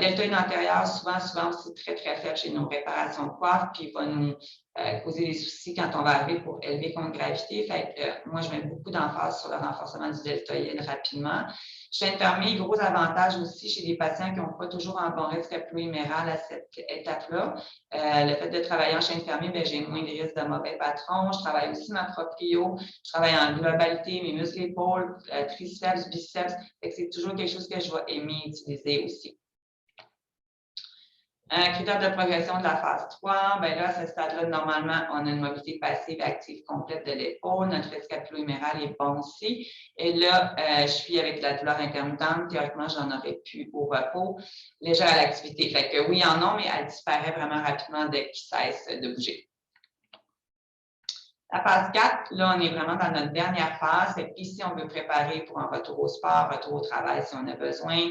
B: Deltoïde antérieur, souvent, c'est très, très faible chez nos réparations de coiffe, puis il va nous causer des soucis quand on va arriver pour élever contre gravité. Fait que moi, je mets beaucoup d'emphase sur le renforcement du deltoïde rapidement. Chaîne fermée, gros avantage aussi chez des patients qui n'ont pas toujours un bon risque scapulo-huméral à cette étape-là. Le fait de travailler en chaîne fermée, bien, j'ai moins de risques de mauvais patrons. Je travaille aussi ma proprio. Je travaille en globalité, mes muscles épaules, triceps, biceps. Fait que c'est toujours quelque chose que je vais aimer utiliser aussi. Critère de progression de la phase 3, bien là, à ce stade-là, normalement, on a une mobilité passive et active complète de l'épaule. Notre scapulo-huméral est bon aussi. Et là, je suis avec la douleur intermittente. Théoriquement, j'en aurais plus au repos. Légère à l'activité. Fait que oui, en ont, mais elle disparaît vraiment rapidement dès qu'ils cessent de bouger. La phase 4, là, on est vraiment dans notre dernière phase. Et puis, ici, on veut préparer pour un retour au sport, retour au travail si on a besoin.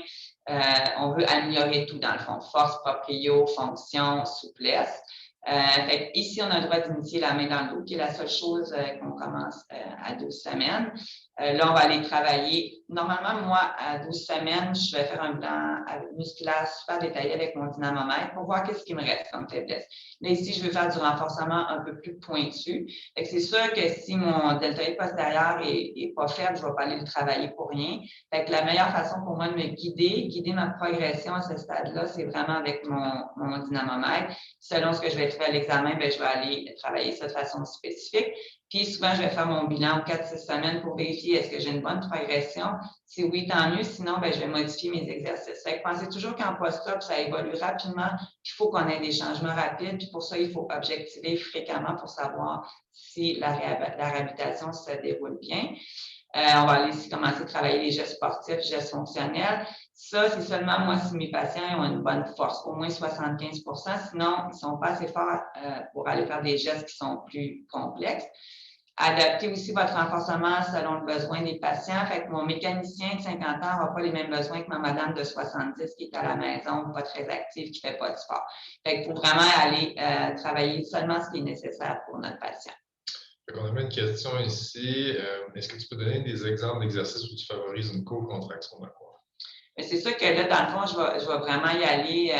B: On veut améliorer tout dans le fond. Force, proprio, fonction, souplesse. Fait ici, on a le droit d'initier la main dans le dos, qui est la seule chose qu'on commence à 12 semaines. Là, on va aller travailler. Normalement, moi, à 12 semaines, je vais faire un bilan musculaire super détaillé avec mon dynamomètre pour voir qu'est-ce qui me reste comme faiblesse. Là, ici, je veux faire du renforcement un peu plus pointu. C'est sûr que si mon deltoïde postérieur est pas faible, je ne vais pas aller le travailler pour rien. Fait que la meilleure façon pour moi de me guider ma progression à ce stade-là, c'est vraiment avec mon dynamomètre. Selon ce que je vais trouver à l'examen, je vais aller travailler ça de façon spécifique. Puis souvent, je vais faire mon bilan aux 4-6 semaines pour vérifier est-ce que j'ai une bonne progression. Si oui, tant mieux. Sinon, je vais modifier mes exercices. Fait que pensez toujours qu'en post-op, ça évolue rapidement. Il faut qu'on ait des changements rapides. Puis pour ça, il faut objectiver fréquemment pour savoir si la réhabilitation se déroule bien. On va aller aussi commencer à travailler les gestes sportifs, gestes fonctionnels. Ça, c'est seulement moi si mes patients ont une bonne force, au moins 75 sinon ils ne sont pas assez forts pour aller faire des gestes qui sont plus complexes. Adapter aussi votre renforcement selon le besoin des patients. Fait que mon mécanicien de 50 ans n'aura pas les mêmes besoins que ma madame de 70 qui est à la maison, pas très active, qui ne fait pas de sport. Fait qu'il faut vraiment aller travailler seulement ce qui est nécessaire pour notre patient.
A: On a une question ici. Est-ce que tu peux donner des exemples d'exercices où tu favorises une co-contraction de la coiffe?
B: C'est sûr que là, dans le fond, je vais vraiment y aller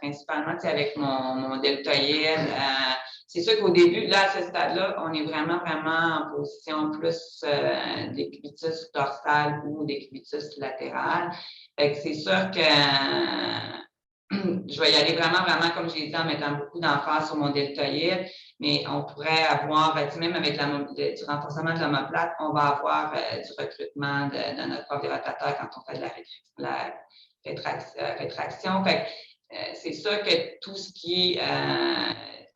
B: principalement avec mon deltoïde. C'est sûr qu'au début, là, à ce stade-là, on est vraiment en position plus décubitus dorsal ou décubitus latéral. Fait que c'est sûr que je vais y aller vraiment, comme j'ai dit, en mettant beaucoup d'emphase sur mon deltoïde, mais on pourrait avoir, même avec du renforcement de l'omoplate, on va avoir du recrutement de notre prof rotateur quand on fait de la rétraction. Fait que, c'est sûr que tout ce qui est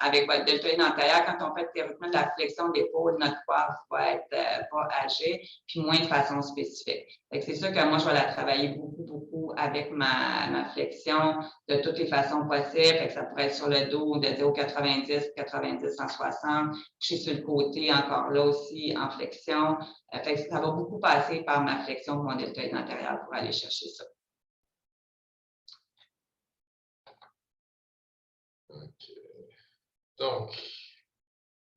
B: avec votre deltoïde antérieur, quand on fait théoriquement de la flexion d'épaule, notre coiffe va être pas âgée, puis moins de façon spécifique. C'est sûr que moi, je vais la travailler beaucoup avec ma flexion de toutes les façons possibles. Fait que ça pourrait être sur le dos de 0,90, 90, 160. Je suis sur le côté encore là aussi en flexion. Fait que ça va beaucoup passer par ma flexion de mon deltoïde antérieur pour aller chercher ça.
A: OK. Donc,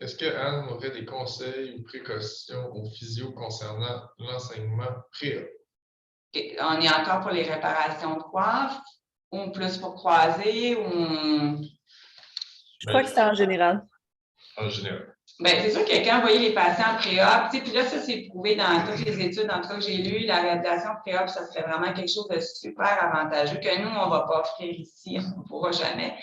A: est-ce que Anne aurait des conseils ou précautions aux physios concernant l'enseignement pré-op?
B: Okay. On est encore pour les réparations de coiffe ou plus pour croiser ou...
D: Je crois que c'est en général.
A: En général.
B: Bien, c'est sûr que quand vous voyez les patients pré-op, puis là, ça, c'est prouvé dans toutes les études, en tout cas que j'ai lues, la réhabilitation pré-op, ça serait vraiment quelque chose de super avantageux que nous, on ne va pas offrir ici, on ne pourra jamais,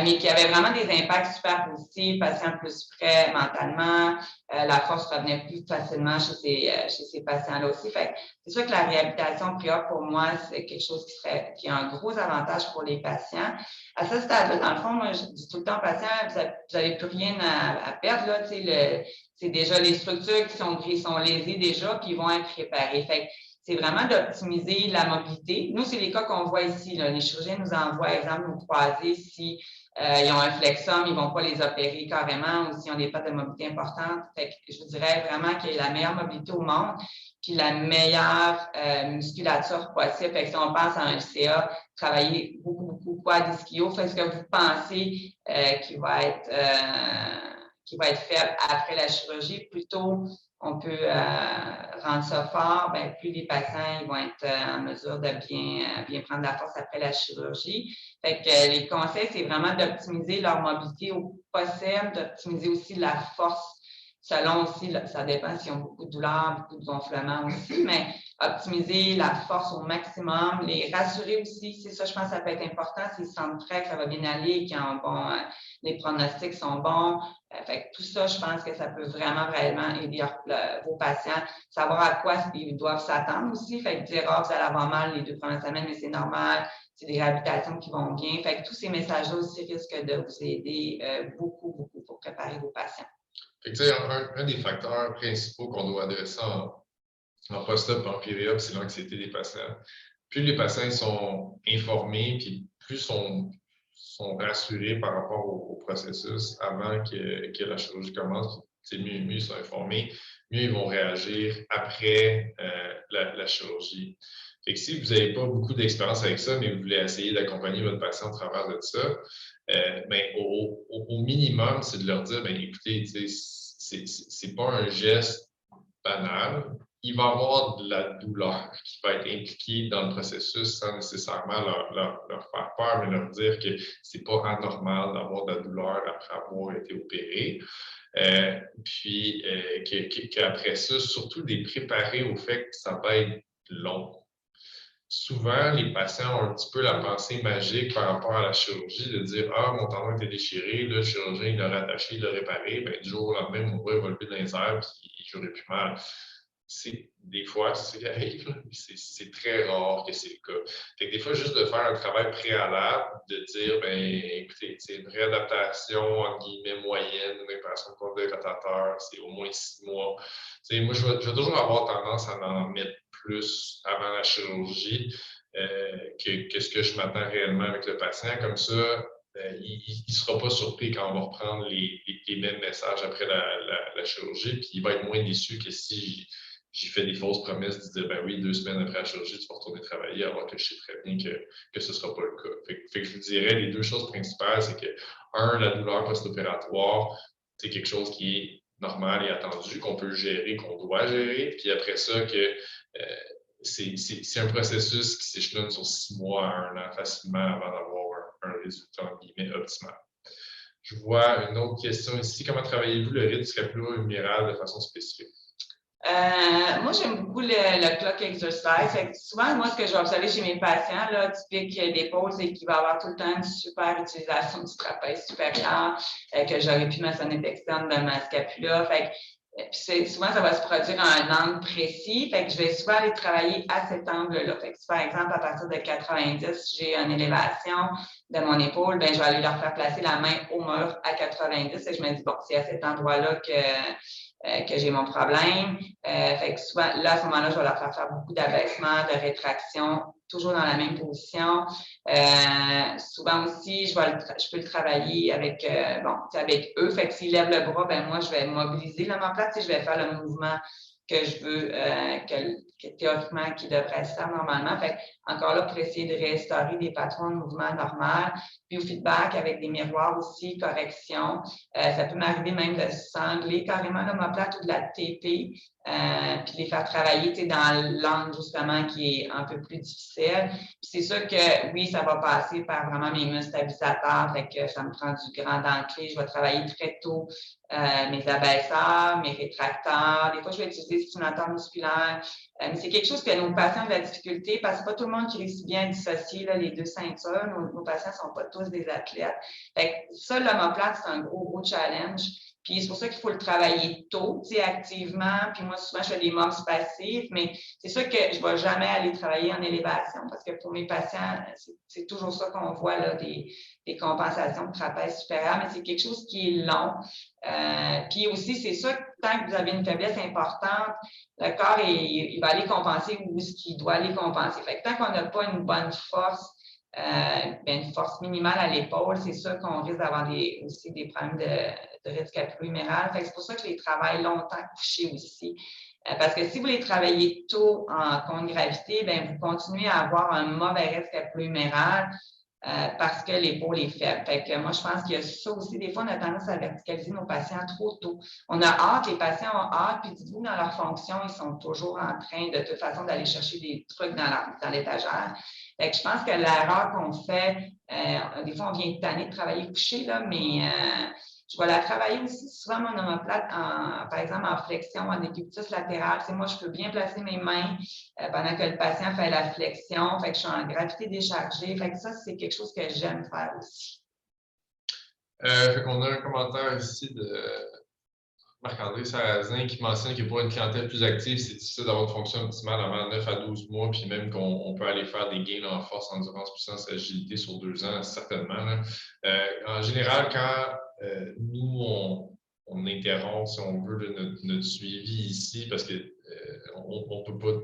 B: mais qui avait vraiment des impacts super positifs, patients plus prêts mentalement, la force revenait plus facilement chez ces patients-là aussi. Fait que c'est sûr que la réhabilitation pré-op, pour moi, c'est quelque chose qui a un gros avantage pour les patients. À ce stade-là, dans le fond, moi, je dis tout le temps aux patients, vous n'avez plus rien à perdre, là. C'est déjà les structures qui sont lésées déjà, puis ils vont être réparées. Fait que c'est vraiment d'optimiser la mobilité. Nous, c'est les cas qu'on voit ici, là. Les chirurgiens nous envoient, exemple, nos croisés, si ils ont un flexum, ils ne vont pas les opérer carrément, ou s'ils ont des pertes de mobilité importantes. Fait que je vous dirais vraiment qu'il y a la meilleure mobilité au monde, puis la meilleure musculature possible. Fait que si on pense à un LCA, travailler beaucoup quad ischio, fait ce que vous pensez qui va être fait après la chirurgie, plutôt on peut rendre ça fort, bien, plus les patients ils vont être en mesure de bien prendre la force après la chirurgie. Fait que les conseils, c'est vraiment d'optimiser leur mobilité au possible, d'optimiser aussi la force selon aussi, ça dépend s'ils ont beaucoup de douleurs, beaucoup de gonflements aussi, mais optimiser la force au maximum, les rassurer aussi, c'est ça, je pense que ça peut être important, s'ils se sentent prêts, que ça va bien aller, les pronostics sont bons. Fait que tout ça, je pense que ça peut vraiment aider vos patients, savoir à quoi ils doivent s'attendre aussi. Fait que dire, vous allez avoir mal les 2 premières semaines, mais c'est normal, c'est des réhabilitations qui vont bien. Fait que tous ces messages-là aussi risquent de vous aider beaucoup pour préparer vos patients.
A: Fait que, un des facteurs principaux qu'on doit adresser en post-op et en périop, c'est l'anxiété des patients. Plus les patients sont informés, puis plus sont rassurés par rapport au processus avant que la chirurgie commence, mieux ils sont informés, mieux ils vont réagir après la chirurgie. Fait que si vous n'avez pas beaucoup d'expérience avec ça, mais vous voulez essayer d'accompagner votre patient au travers de ça, au minimum, c'est de leur dire, écoutez, c'est pas un geste banal. Il va y avoir de la douleur qui va être impliquée dans le processus sans nécessairement leur faire peur, mais leur dire que c'est pas anormal d'avoir de la douleur après avoir été opéré. Puis qu'après ça, surtout de les préparer au fait que ça va être long. Souvent, les patients ont un petit peu la pensée magique par rapport à la chirurgie, de dire « Ah, mon tendon était déchiré, le chirurgien il l'a rattaché, il l'a réparé. » Du jour au lendemain, mon bras va lever dans les airs et j'aurai plus mal. des fois, c'est ce qui arrive, mais c'est très rare que c'est le cas. Fait que des fois, juste de faire un travail préalable, de dire, ben écoutez, c'est une réadaptation, entre guillemets, moyenne, une réparation de courbe de rotateur, c'est au moins 6 mois. Moi, je vais toujours avoir tendance à en mettre plus avant la chirurgie que ce que je m'attends réellement avec le patient. Comme ça, il ne sera pas surpris quand on va reprendre les mêmes messages après la chirurgie, puis il va être moins déçu que si j'ai fait des fausses promesses de dire, ben oui, 2 semaines après la chirurgie, tu vas retourner travailler, alors que je sais très bien que ce ne sera pas le cas. Fait que je vous dirais, les 2 choses principales, c'est que, la douleur post-opératoire, c'est quelque chose qui est normal et attendu, qu'on peut gérer, qu'on doit gérer. Puis après ça, que c'est un processus qui s'échelonne sur 6 mois à 1 an facilement avant d'avoir un résultat, en guillemets, optimal. Je vois une autre question ici. Comment travaillez-vous le rythme scapulo-huméral de façon spécifique?
B: Moi, j'aime beaucoup le clock exercise. Souvent, moi, ce que je vais observer chez mes patients, là, typique d'épaule, c'est qu'il va avoir tout le temps une super utilisation du trapèze supérieur, que j'aurais pu ma sonnette externe de ma scapula. Souvent, ça va se produire à un angle précis. Fait que je vais souvent aller travailler à cet angle-là. Fait que si, par exemple, à partir de 90, j'ai une élévation de mon épaule, ben, je vais aller leur faire placer la main au mur à 90 et je me dis, bon, c'est à cet endroit-là que j'ai mon problème. Fait que souvent, là, à ce moment-là, je vais leur faire beaucoup d'abaissement, de rétraction, toujours dans la même position. Souvent aussi, je peux le travailler avec, avec eux. Fait que s'ils lèvent le bras, ben moi, je vais mobiliser l'omoplate, je vais faire le mouvement que je veux, que théoriquement, qui devrait se faire normalement. Fait encore là, pour essayer de restaurer des patrons de mouvement normal. Puis au feedback avec des miroirs aussi, correction. Ça peut m'arriver même de sangler carrément l'omoplate ou de la TP, puis les faire travailler dans l'angle justement qui est un peu plus difficile. Puis c'est sûr que oui, ça va passer par vraiment mes muscles stabilisateurs, fait que ça me prend du grand dent clé. Je vais travailler très tôt mes abaisseurs, mes rétracteurs. Des fois, je vais utiliser des stimulateurs musculaires. Mais c'est quelque chose que nos patients ont de la difficulté parce que c'est pas tout le monde qui réussit bien à dissocier là, les 2 ceintures. Nos patients sont pas tous des athlètes. Fait que ça, l'omoplate, c'est un gros challenge. Puis c'est pour ça qu'il faut le travailler tôt, activement. Puis moi, souvent, je fais des mumps passifs, mais c'est sûr que je ne vais jamais aller travailler en élévation parce que pour mes patients, c'est toujours ça qu'on voit, là, des compensations de trapèze supérieur, mais c'est quelque chose qui est long. Puis aussi, c'est sûr que tant que vous avez une faiblesse importante, le corps, il va aller compenser où ce qu'il doit aller compenser. Fait que tant qu'on n'a pas une bonne force, une force minimale à l'épaule, c'est sûr qu'on risque d'avoir aussi des problèmes de rythme scapulo-huméral. C'est pour ça que je les travaille longtemps couchés aussi. Parce que si vous les travaillez tôt en contre-gravité, ben vous continuez à avoir un mauvais rythme scapulo-huméral parce que l'épaule est faible. Fait que moi, je pense qu'il y a ça aussi. Des fois, on a tendance à verticaliser nos patients trop tôt. On a hâte, les patients ont hâte, puis dites-vous, dans leur fonction, ils sont toujours en train, de toute façon, d'aller chercher des trucs dans l'étagère. Fait que je pense que l'erreur qu'on fait, des fois, on vient tanner de travailler couché, là, mais je vais la travailler aussi souvent, mon omoplate, par exemple, en flexion, en décubitus latéral. Moi, je peux bien placer mes mains pendant que le patient fait la flexion. Fait que je suis en gravité déchargée. Fait que ça, c'est quelque chose que j'aime faire aussi.
A: Fait qu'on a un commentaire ici de Marc-André Sarrazin qui mentionne que pour une clientèle plus active, c'est difficile d'avoir une fonction optimale avant 9 à 12 mois, puis même qu'on peut aller faire des gains en force, endurance, puissance, agilité sur 2 ans, certainement. En général, quand nous, on interrompt, si on veut, notre suivi ici, parce que on peut pas,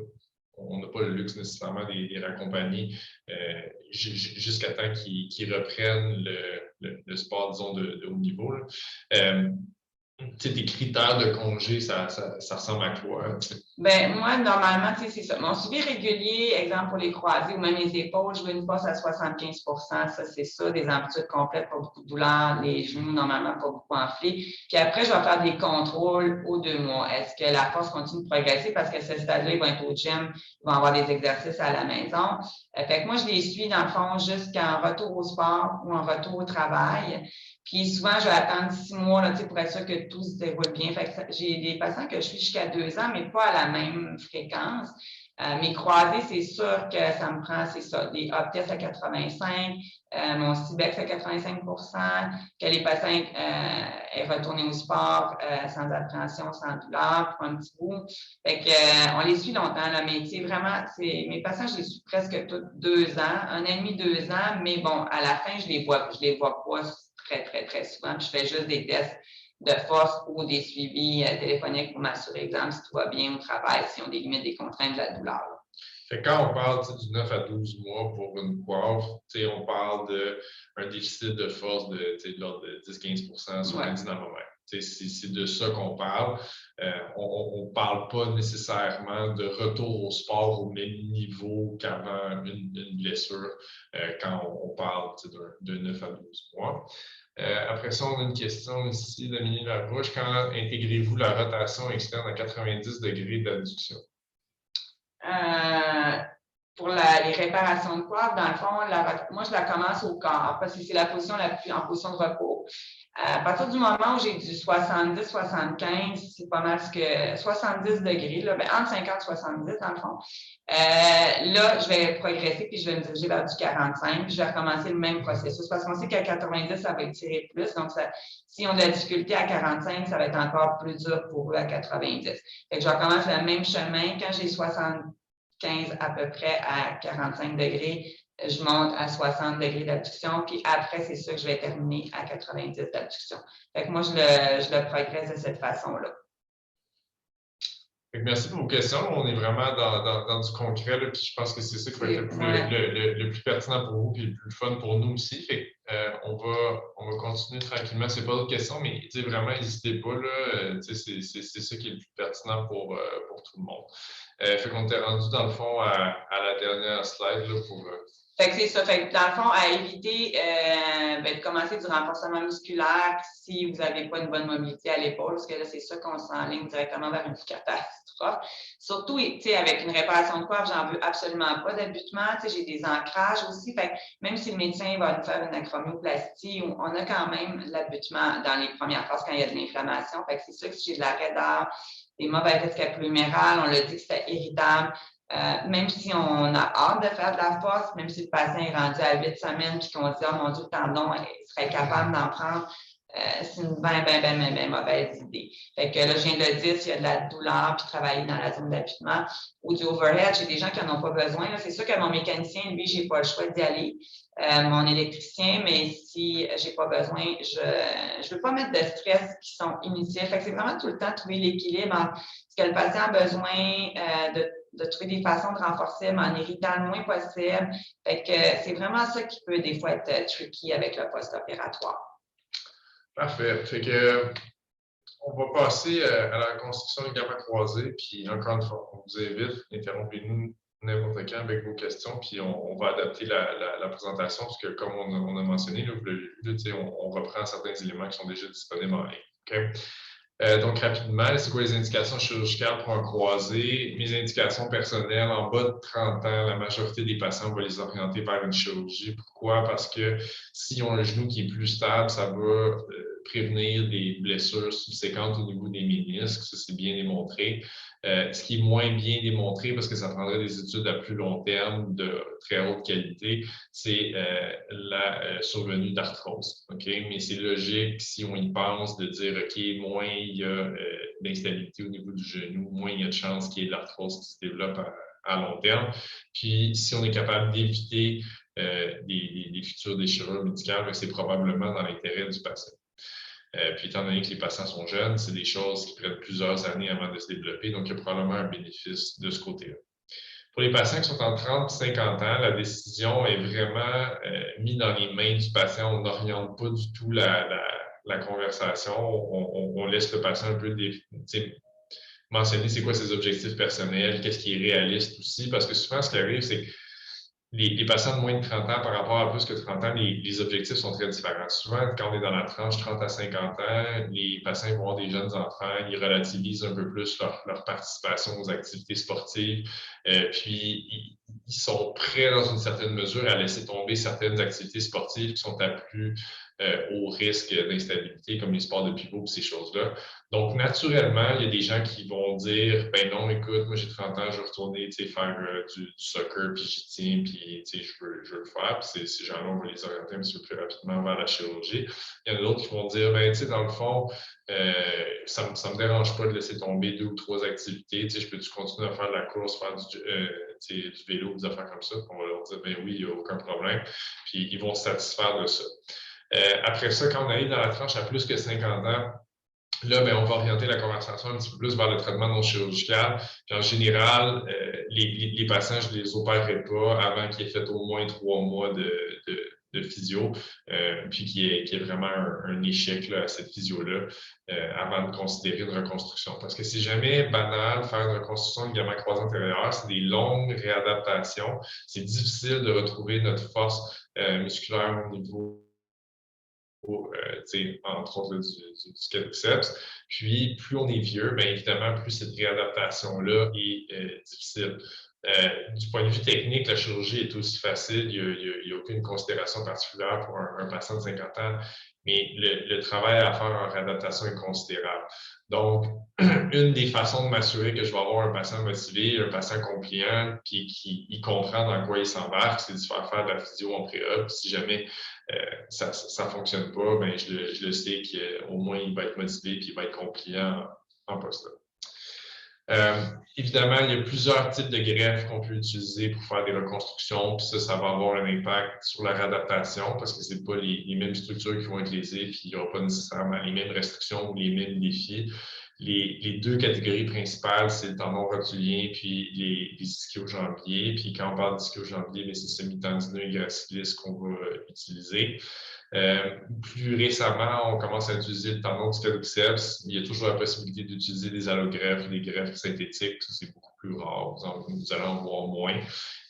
A: on n'a pas le luxe nécessairement de les raccompagner jusqu'à temps qu'ils reprennent le sport, disons, de haut niveau. Tes critères de congé, ça ressemble à quoi?
B: Ben moi, normalement, c'est ça. Mon suivi régulier, exemple pour les croisés ou même les épaules, je veux une force à 75 %. Ça, c'est ça, des amplitudes complètes, pas beaucoup de douleur, les genoux, normalement, pas beaucoup enflés. Puis après, je vais faire des contrôles aux 2 mois. Est-ce que la force continue de progresser? Parce que ce stade-là, ils vont être au gym, ils vont avoir des exercices à la maison. Fait que moi, je les suis, dans le fond, jusqu'en retour au sport ou en retour au travail. Puis souvent, je vais attendre 6 mois là, pour être sûr que tout se déroule bien. Fait que j'ai des patients que je suis jusqu'à 2 ans, mais pas à la même fréquence. Mes croisés, c'est sûr que ça me prend, c'est ça, des up-tests à 85, mon CIBEX à 85 que les patients aient retourné au sport sans appréhension, sans douleur pour un petit bout. Fait que, on les suit longtemps, là, mais tu sais, vraiment, mes patients, je les suis presque tous 2 ans, 1 an et demi, 2 ans, mais bon, à la fin, je les vois pas très, très, très souvent, puis je fais juste des tests de force ou des suivis téléphoniques pour m'assurer, exemple, si tout va bien au travail, s'ils ont des limites, des contraintes de la douleur.
A: Fait que quand on parle du 9 à 12 mois pour une coiffe, on parle d'un déficit de force de l'ordre de 10-15 sur un dynamomètre. C'est de ça qu'on parle. On ne parle pas nécessairement de retour au sport au même niveau qu'avant une blessure quand on parle de 9 à 12 mois. Après ça, on a une question ici d'Amélie Larouche. Quand intégrez-vous la rotation externe à 90 degrés d'adduction?
B: Pour les réparations de coiffe, dans le fond, moi, je la commence au corps parce que c'est la position la plus en position de repos. À partir du moment où j'ai du 70-75, c'est pas mal ce que 70 degrés, là, entre 50 et 70 dans le fond. Là, je vais progresser puis je vais me diriger vers du 45 puis je vais recommencer le même processus parce qu'on sait qu'à 90, ça va étirer plus. Donc, si on a de la difficulté à 45, ça va être encore plus dur pour eux à 90. Fait que je recommence le même chemin. Quand j'ai 75 à peu près à 45 degrés, je monte à 60 degrés d'abduction, puis après, c'est sûr que je vais terminer à 90 d'abduction. Fait que moi, je le progresse de cette façon-là.
A: Merci pour vos questions. On est vraiment dans du concret, là, puis je pense que c'est ça qui va être le plus pertinent pour vous et le plus fun pour nous aussi. Fait on va continuer tranquillement. Ce n'est pas d'autres questions, mais vraiment, n'hésitez pas. C'est ça qui est le plus pertinent pour tout le monde. Fait qu'on t'est rendu dans le fond à la dernière slide là, pour.
B: Fait que c'est ça. Fait que dans le fond, à éviter de commencer du renforcement musculaire si vous n'avez pas une bonne mobilité à l'épaule, parce que là, c'est ça qu'on s'enligne directement vers une catastrophe. Surtout, avec une réparation de coiffe, j'en veux absolument pas d'abutement. J'ai des ancrages aussi. Fait que même si le médecin va nous faire une acromioplastie, on a quand même l'abutement dans les premières phases quand il y a de l'inflammation. Fait que c'est sûr que si j'ai de la raideur, des mauvaises scapulomérales, on l'a dit que c'était irritable. Même si on a hâte de faire de la force, même si le patient est rendu à 8 semaines et qu'on dit « Oh mon Dieu, le tendon il serait capable d'en prendre », c'est une bien mauvaise idée. Fait que là, je viens de le dire, s'il y a de la douleur puis travailler dans la zone d'appuyement ou du overhead, j'ai des gens qui n'en ont pas besoin. C'est sûr que mon mécanicien, lui, j'ai pas le choix d'y aller. Mon électricien, mais si j'ai pas besoin, je veux pas mettre de stress qui sont inutiles. Fait que c'est vraiment tout le temps trouver l'équilibre entre ce que le patient a besoin de trouver des façons de renforcer, mais en irritant le moins possible. Fait que c'est vraiment ça qui peut des fois être tricky avec le post-opératoire.
A: Parfait. Fait que on va passer à la reconstruction du ligament croisé. Puis encore une fois, on vous invite, interrompez-nous n'importe quand avec vos questions, puis on va adapter la présentation, parce que comme on a mentionné, là, vous l'avez vu, on reprend certains éléments qui sont déjà disponibles en ligne. Okay? Donc, rapidement, c'est quoi les indications chirurgicales pour un croisé? Mes indications personnelles, en bas de 30 ans, la majorité des patients, on va les orienter vers une chirurgie. Pourquoi? Parce que s'ils ont un genou qui est plus stable, ça va prévenir des blessures subséquentes au niveau des ménisques. Ça, c'est bien démontré. Ce qui est moins bien démontré, parce que ça prendrait des études à plus long terme de très haute qualité, c'est la survenue d'arthrose. Okay? Mais c'est logique, si on y pense, de dire, OK, moins il y a d'instabilité au niveau du genou, moins il y a de chances qu'il y ait de l'arthrose qui se développe à long terme. Puis, si on est capable d'éviter des futures déchirures médicales, c'est probablement dans l'intérêt du patient. Puis, étant donné que les patients sont jeunes, c'est des choses qui prennent plusieurs années avant de se développer, donc il y a probablement un bénéfice de ce côté-là. Pour les patients qui sont en 30-50 ans, la décision est vraiment mise dans les mains du patient. On n'oriente pas du tout la conversation. On laisse le patient un peu mentionner c'est quoi ses objectifs personnels, qu'est-ce qui est réaliste aussi, parce que souvent, ce qui arrive, c'est que les patients de moins de 30 ans par rapport à plus que 30 ans, les objectifs sont très différents. Souvent, quand on est dans la tranche 30 à 50 ans, les patients vont avoir des jeunes enfants, ils relativisent un peu plus leur participation aux activités sportives, puis ils sont prêts dans une certaine mesure à laisser tomber certaines activités sportives qui sont à plus au risque d'instabilité, comme les sports de pivot et ces choses-là. Donc, naturellement, il y a des gens qui vont dire, ben non, écoute, moi j'ai 30 ans, je veux retourner faire du soccer, puis j'y tiens, puis je veux le faire. Puis ces gens-là, on va les orienter un petit peu plus rapidement vers la chirurgie. Il y en a d'autres qui vont dire, ben tu sais, dans le fond, ça ne me dérange pas de laisser tomber 2 ou 3 activités. Je peux-tu continuer à faire de la course, faire du vélo, des affaires comme ça? On va leur dire, ben oui, il n'y a aucun problème. Puis ils vont se satisfaire de ça. Après ça, quand on arrive dans la tranche à plus que 50 ans, là, ben, on va orienter la conversation un petit peu plus vers le traitement non chirurgical. Puis en général, les patients, je ne les opérerai pas avant qu'ils aient fait au moins 3 mois de physio, puis qu'il y ait vraiment un échec là, à cette physio-là avant de considérer une reconstruction. Parce que c'est jamais banal faire une reconstruction de ligament croisé antérieur. C'est des longues réadaptations. C'est difficile de retrouver notre force musculaire au niveau entre autres du quadriceps. Puis, plus on est vieux, bien évidemment, plus cette réadaptation-là est difficile. Du point de vue technique, la chirurgie est aussi facile. Il n'y a aucune considération particulière pour un patient de 50 ans, mais le travail à faire en réadaptation est considérable. Donc, une des façons de m'assurer que je vais avoir un patient motivé, un patient compliant, puis qui comprend dans quoi il s'embarque, c'est de se faire de la physio en pré-op. Si jamais ça ne fonctionne pas, ben, je le sais qu'au moins il va être motivé puis il va être compliant en post-op. Évidemment, il y a plusieurs types de greffes qu'on peut utiliser pour faire des reconstructions, puis ça va avoir un impact sur la réadaptation parce que ce n'est pas les mêmes structures qui vont être lésées, puis il n'y aura pas nécessairement les mêmes restrictions ou les mêmes défis. Les 2 catégories principales, c'est le tendon rotulien puis les ischio-jambiers. Puis quand on parle d'ischio-jambier, c'est semi-tendineux et gracilis qu'on va utiliser. Plus récemment, on commence à utiliser le tendon du quadriceps. Il y a toujours la possibilité d'utiliser des allogreffes, des greffes synthétiques. C'est beaucoup plus rare. Vous allez en voir moins.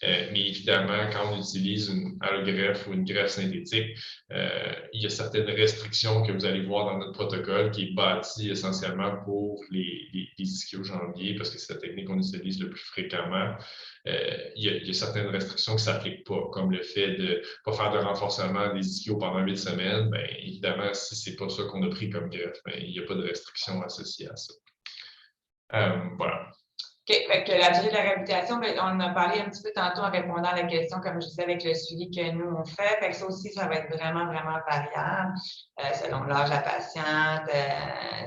A: Mais évidemment, quand on utilise une allogreffe ou une greffe synthétique, il y a certaines restrictions que vous allez voir dans notre protocole qui est bâti essentiellement pour les ischio-jambiers parce que c'est la technique qu'on utilise le plus fréquemment. Il y a certaines restrictions qui ne s'appliquent pas, comme le fait de ne pas faire de renforcement des ischios pendant 8 semaines. Bien, évidemment, si ce n'est pas ça qu'on a pris comme greffe, bien, il n'y a pas de restriction associée à ça. Voilà.
B: OK. Fait que la durée de la réhabilitation, on en a parlé un petit peu tantôt en répondant à la question, comme je disais, avec le suivi que nous, on fait. Fait que ça aussi, ça va être vraiment, vraiment variable selon l'âge de la patiente,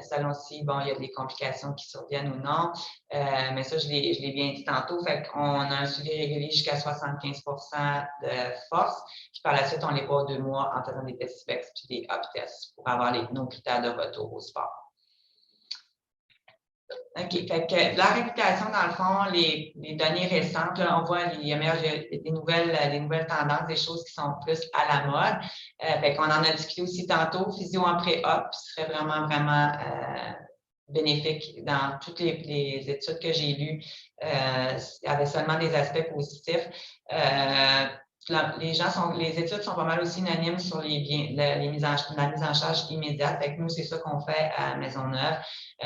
B: selon si, bon, il y a des complications qui surviennent ou non. Mais ça, je l'ai bien dit tantôt. Fait qu'on a un suivi régulier jusqu'à 75 de force. Puis par la suite, on les voit 2 mois en faisant des tests SPEX puis des up tests pour avoir nos critères de retour au sport. OK. Fait que la réputation, dans le fond, les données récentes, là, on voit il émerge des nouvelles tendances, des choses qui sont plus à la mode. Fait qu'on en a discuté aussi tantôt. Physio en pré-op serait vraiment, vraiment bénéfique dans toutes les études que j'ai lues. Il y avait seulement des aspects positifs. Les études sont pas mal aussi unanimes sur la mise en charge immédiate. Fait que nous, c'est ça qu'on fait à Maisonneuve.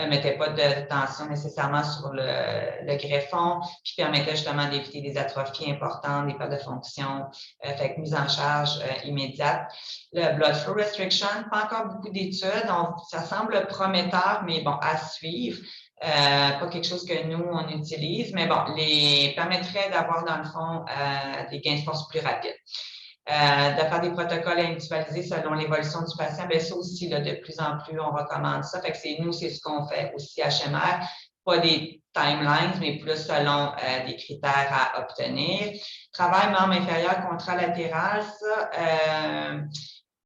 B: Mettait pas de tension nécessairement sur le greffon, puis permettait justement d'éviter des atrophies importantes, des pertes de fonction. Fait que mise en charge immédiate. Le blood flow restriction, pas encore beaucoup d'études. Ça semble prometteur, mais bon, à suivre. Pas quelque chose que nous, on utilise, mais bon, les permettrait d'avoir, dans le fond, des gains de force plus rapides. De faire des protocoles individualisés selon l'évolution du patient, bien ça aussi, là, de plus en plus, on recommande ça. Fait que c'est ce qu'on fait aussi à HMR. Pas des timelines, mais plus selon des critères à obtenir. Travail membre inférieur contralatéral, ça,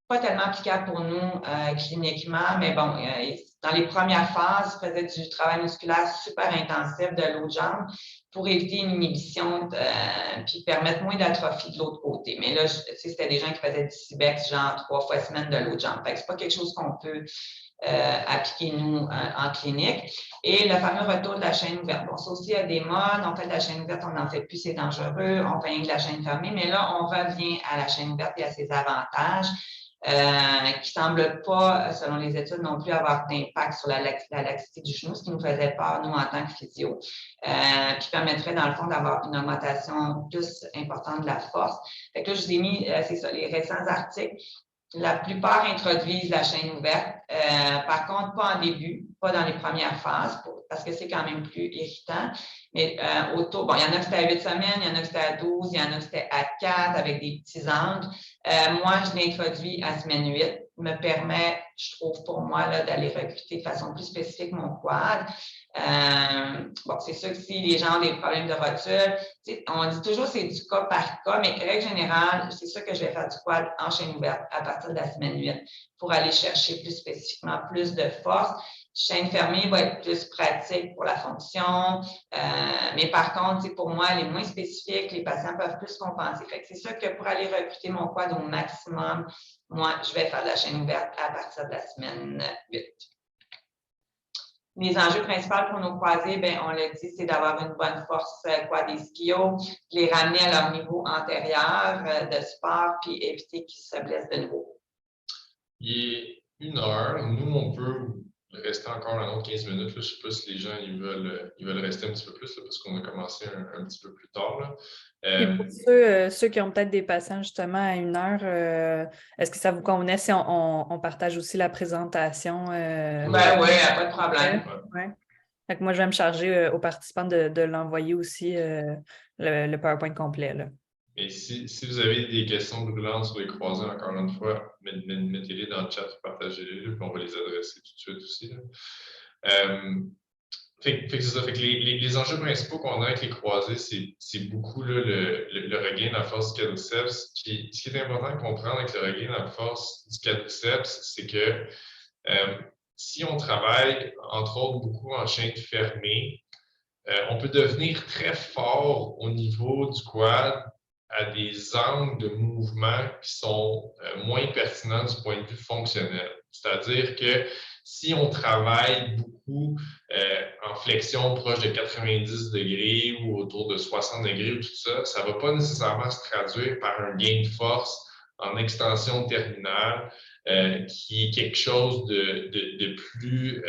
B: pas tellement applicable pour nous cliniquement, mais bon, dans les premières phases, il faisait du travail musculaire super intensif de l'autre jambe pour éviter une inhibition puis permettre moins d'atrophie de l'autre côté. Mais là, c'était des gens qui faisaient du CIBEX genre 3 fois semaine de l'autre jambe. Fait que c'est pas quelque chose qu'on peut appliquer, nous, en clinique. Et le fameux retour de la chaîne ouverte. Bon, ça aussi, il y a des modes. On fait de la chaîne ouverte, on n'en fait plus, c'est dangereux. On fait rien de la chaîne fermée. Mais là, on revient à la chaîne ouverte et à ses avantages. Qui ne semble pas, selon les études, non plus avoir d'impact sur la laxité du genou, ce qui nous faisait peur, nous, en tant que physio, qui permettrait, dans le fond, d'avoir une augmentation plus importante de la force. Fait que là, je vous ai mis, c'est ça, les récents articles. La plupart introduisent la chaîne ouverte. Par contre, pas en début, pas dans les premières phases, parce que c'est quand même plus irritant. Mais bon, il y en a qui c'était à 8 semaines, il y en a qui c'était à 12, il y en a qui c'était à 4 avec des petits angles. Moi, je l'introduis à semaine 8. Me permet, je trouve pour moi, d'aller recruter de façon plus spécifique mon quad. Bon, c'est sûr que si les gens ont des problèmes de rotule, on dit toujours que c'est du cas par cas, mais règle générale, c'est sûr que je vais faire du quad en chaîne ouverte à partir de la semaine 8 pour aller chercher plus spécifiquement plus de force. Chaîne fermée va être plus pratique pour la fonction, mais par contre, pour moi, les moins spécifiques, les patients peuvent plus compenser. C'est sûr que pour aller recruter mon quad au maximum, moi, je vais faire de la chaîne ouverte à partir de la semaine 8. Les enjeux principaux pour nos croisés, bien, on l'a dit, c'est d'avoir une bonne force quad ischio, les ramener à leur niveau antérieur de sport, puis éviter qu'ils se blessent de nouveau.
A: Il est 1 heure. Nous, on peut rester encore un autre 15 minutes. Là. Je ne sais pas si les gens ils veulent rester un petit peu plus là, parce qu'on a commencé un petit peu plus tard. Là.
D: Et pour ceux qui ont peut-être des patients justement à 1 heure, est-ce que ça vous convenait si on partage aussi la présentation?
B: Ben oui, pas de problème.
D: Ouais. Fait que moi, je vais me charger aux participants de l'envoyer aussi le PowerPoint complet. Là.
A: Et si vous avez des questions brûlantes sur les croisés, encore une fois, mettez-les dans le chat, partagez-les, puis on va les adresser tout de suite aussi. C'est ça. Fait que les enjeux principaux qu'on a avec les croisés, c'est beaucoup là, le regain de la force du quadriceps. Puis, ce qui est important de comprendre avec le regain de la force du quadriceps, c'est que si on travaille, entre autres, beaucoup en chaîne fermée, on peut devenir très fort au niveau du quad à des angles de mouvement qui sont moins pertinents du point de vue fonctionnel. C'est-à-dire que si on travaille beaucoup en flexion proche de 90 degrés ou autour de 60 degrés ou tout ça, ça ne va pas nécessairement se traduire par un gain de force en extension terminale qui est quelque chose de plus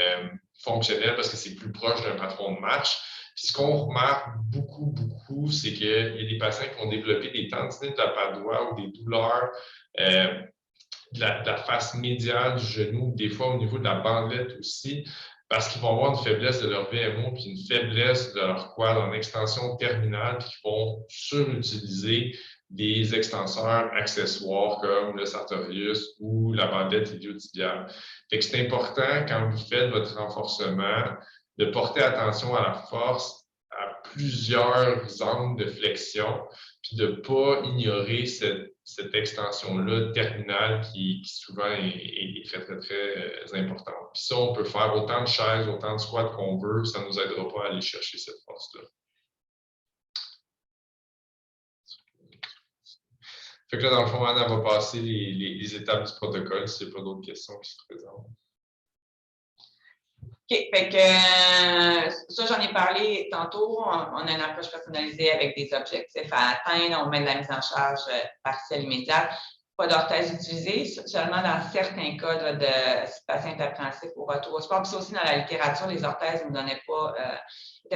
A: fonctionnel parce que c'est plus proche d'un patron de marche. Puis ce qu'on remarque beaucoup, c'est qu'il y a des patients qui vont développer des tendinites de la patte doigt ou des douleurs de la face médiane du genou, des fois au niveau de la bandelette aussi, parce qu'ils vont avoir une faiblesse de leur VMO puis une faiblesse de leur quad en extension terminale, puis qu'ils vont surutiliser des extenseurs accessoires comme le sartorius ou la bandelette iliotibiale. Fait que c'est important quand vous faites votre renforcement de porter attention à la force, à plusieurs angles de flexion, puis de ne pas ignorer cette extension-là terminale qui souvent est très, très, très importante. Puis ça, on peut faire autant de chaises, autant de squats qu'on veut, ça ne nous aidera pas à aller chercher cette force-là. Fait que là, dans le fond, Anna va passer les étapes du protocole s'il n'y a pas d'autres questions qui se présentent.
B: OK, fait que ça, j'en ai parlé tantôt. On a une approche personnalisée avec des objectifs à atteindre. On met de la mise en charge partielle immédiate. Pas d'orthèse utilisée, seulement dans certains cas de patients interpréhensifs au retour au sport. Puis ça aussi, dans la littérature, les orthèses n'étaient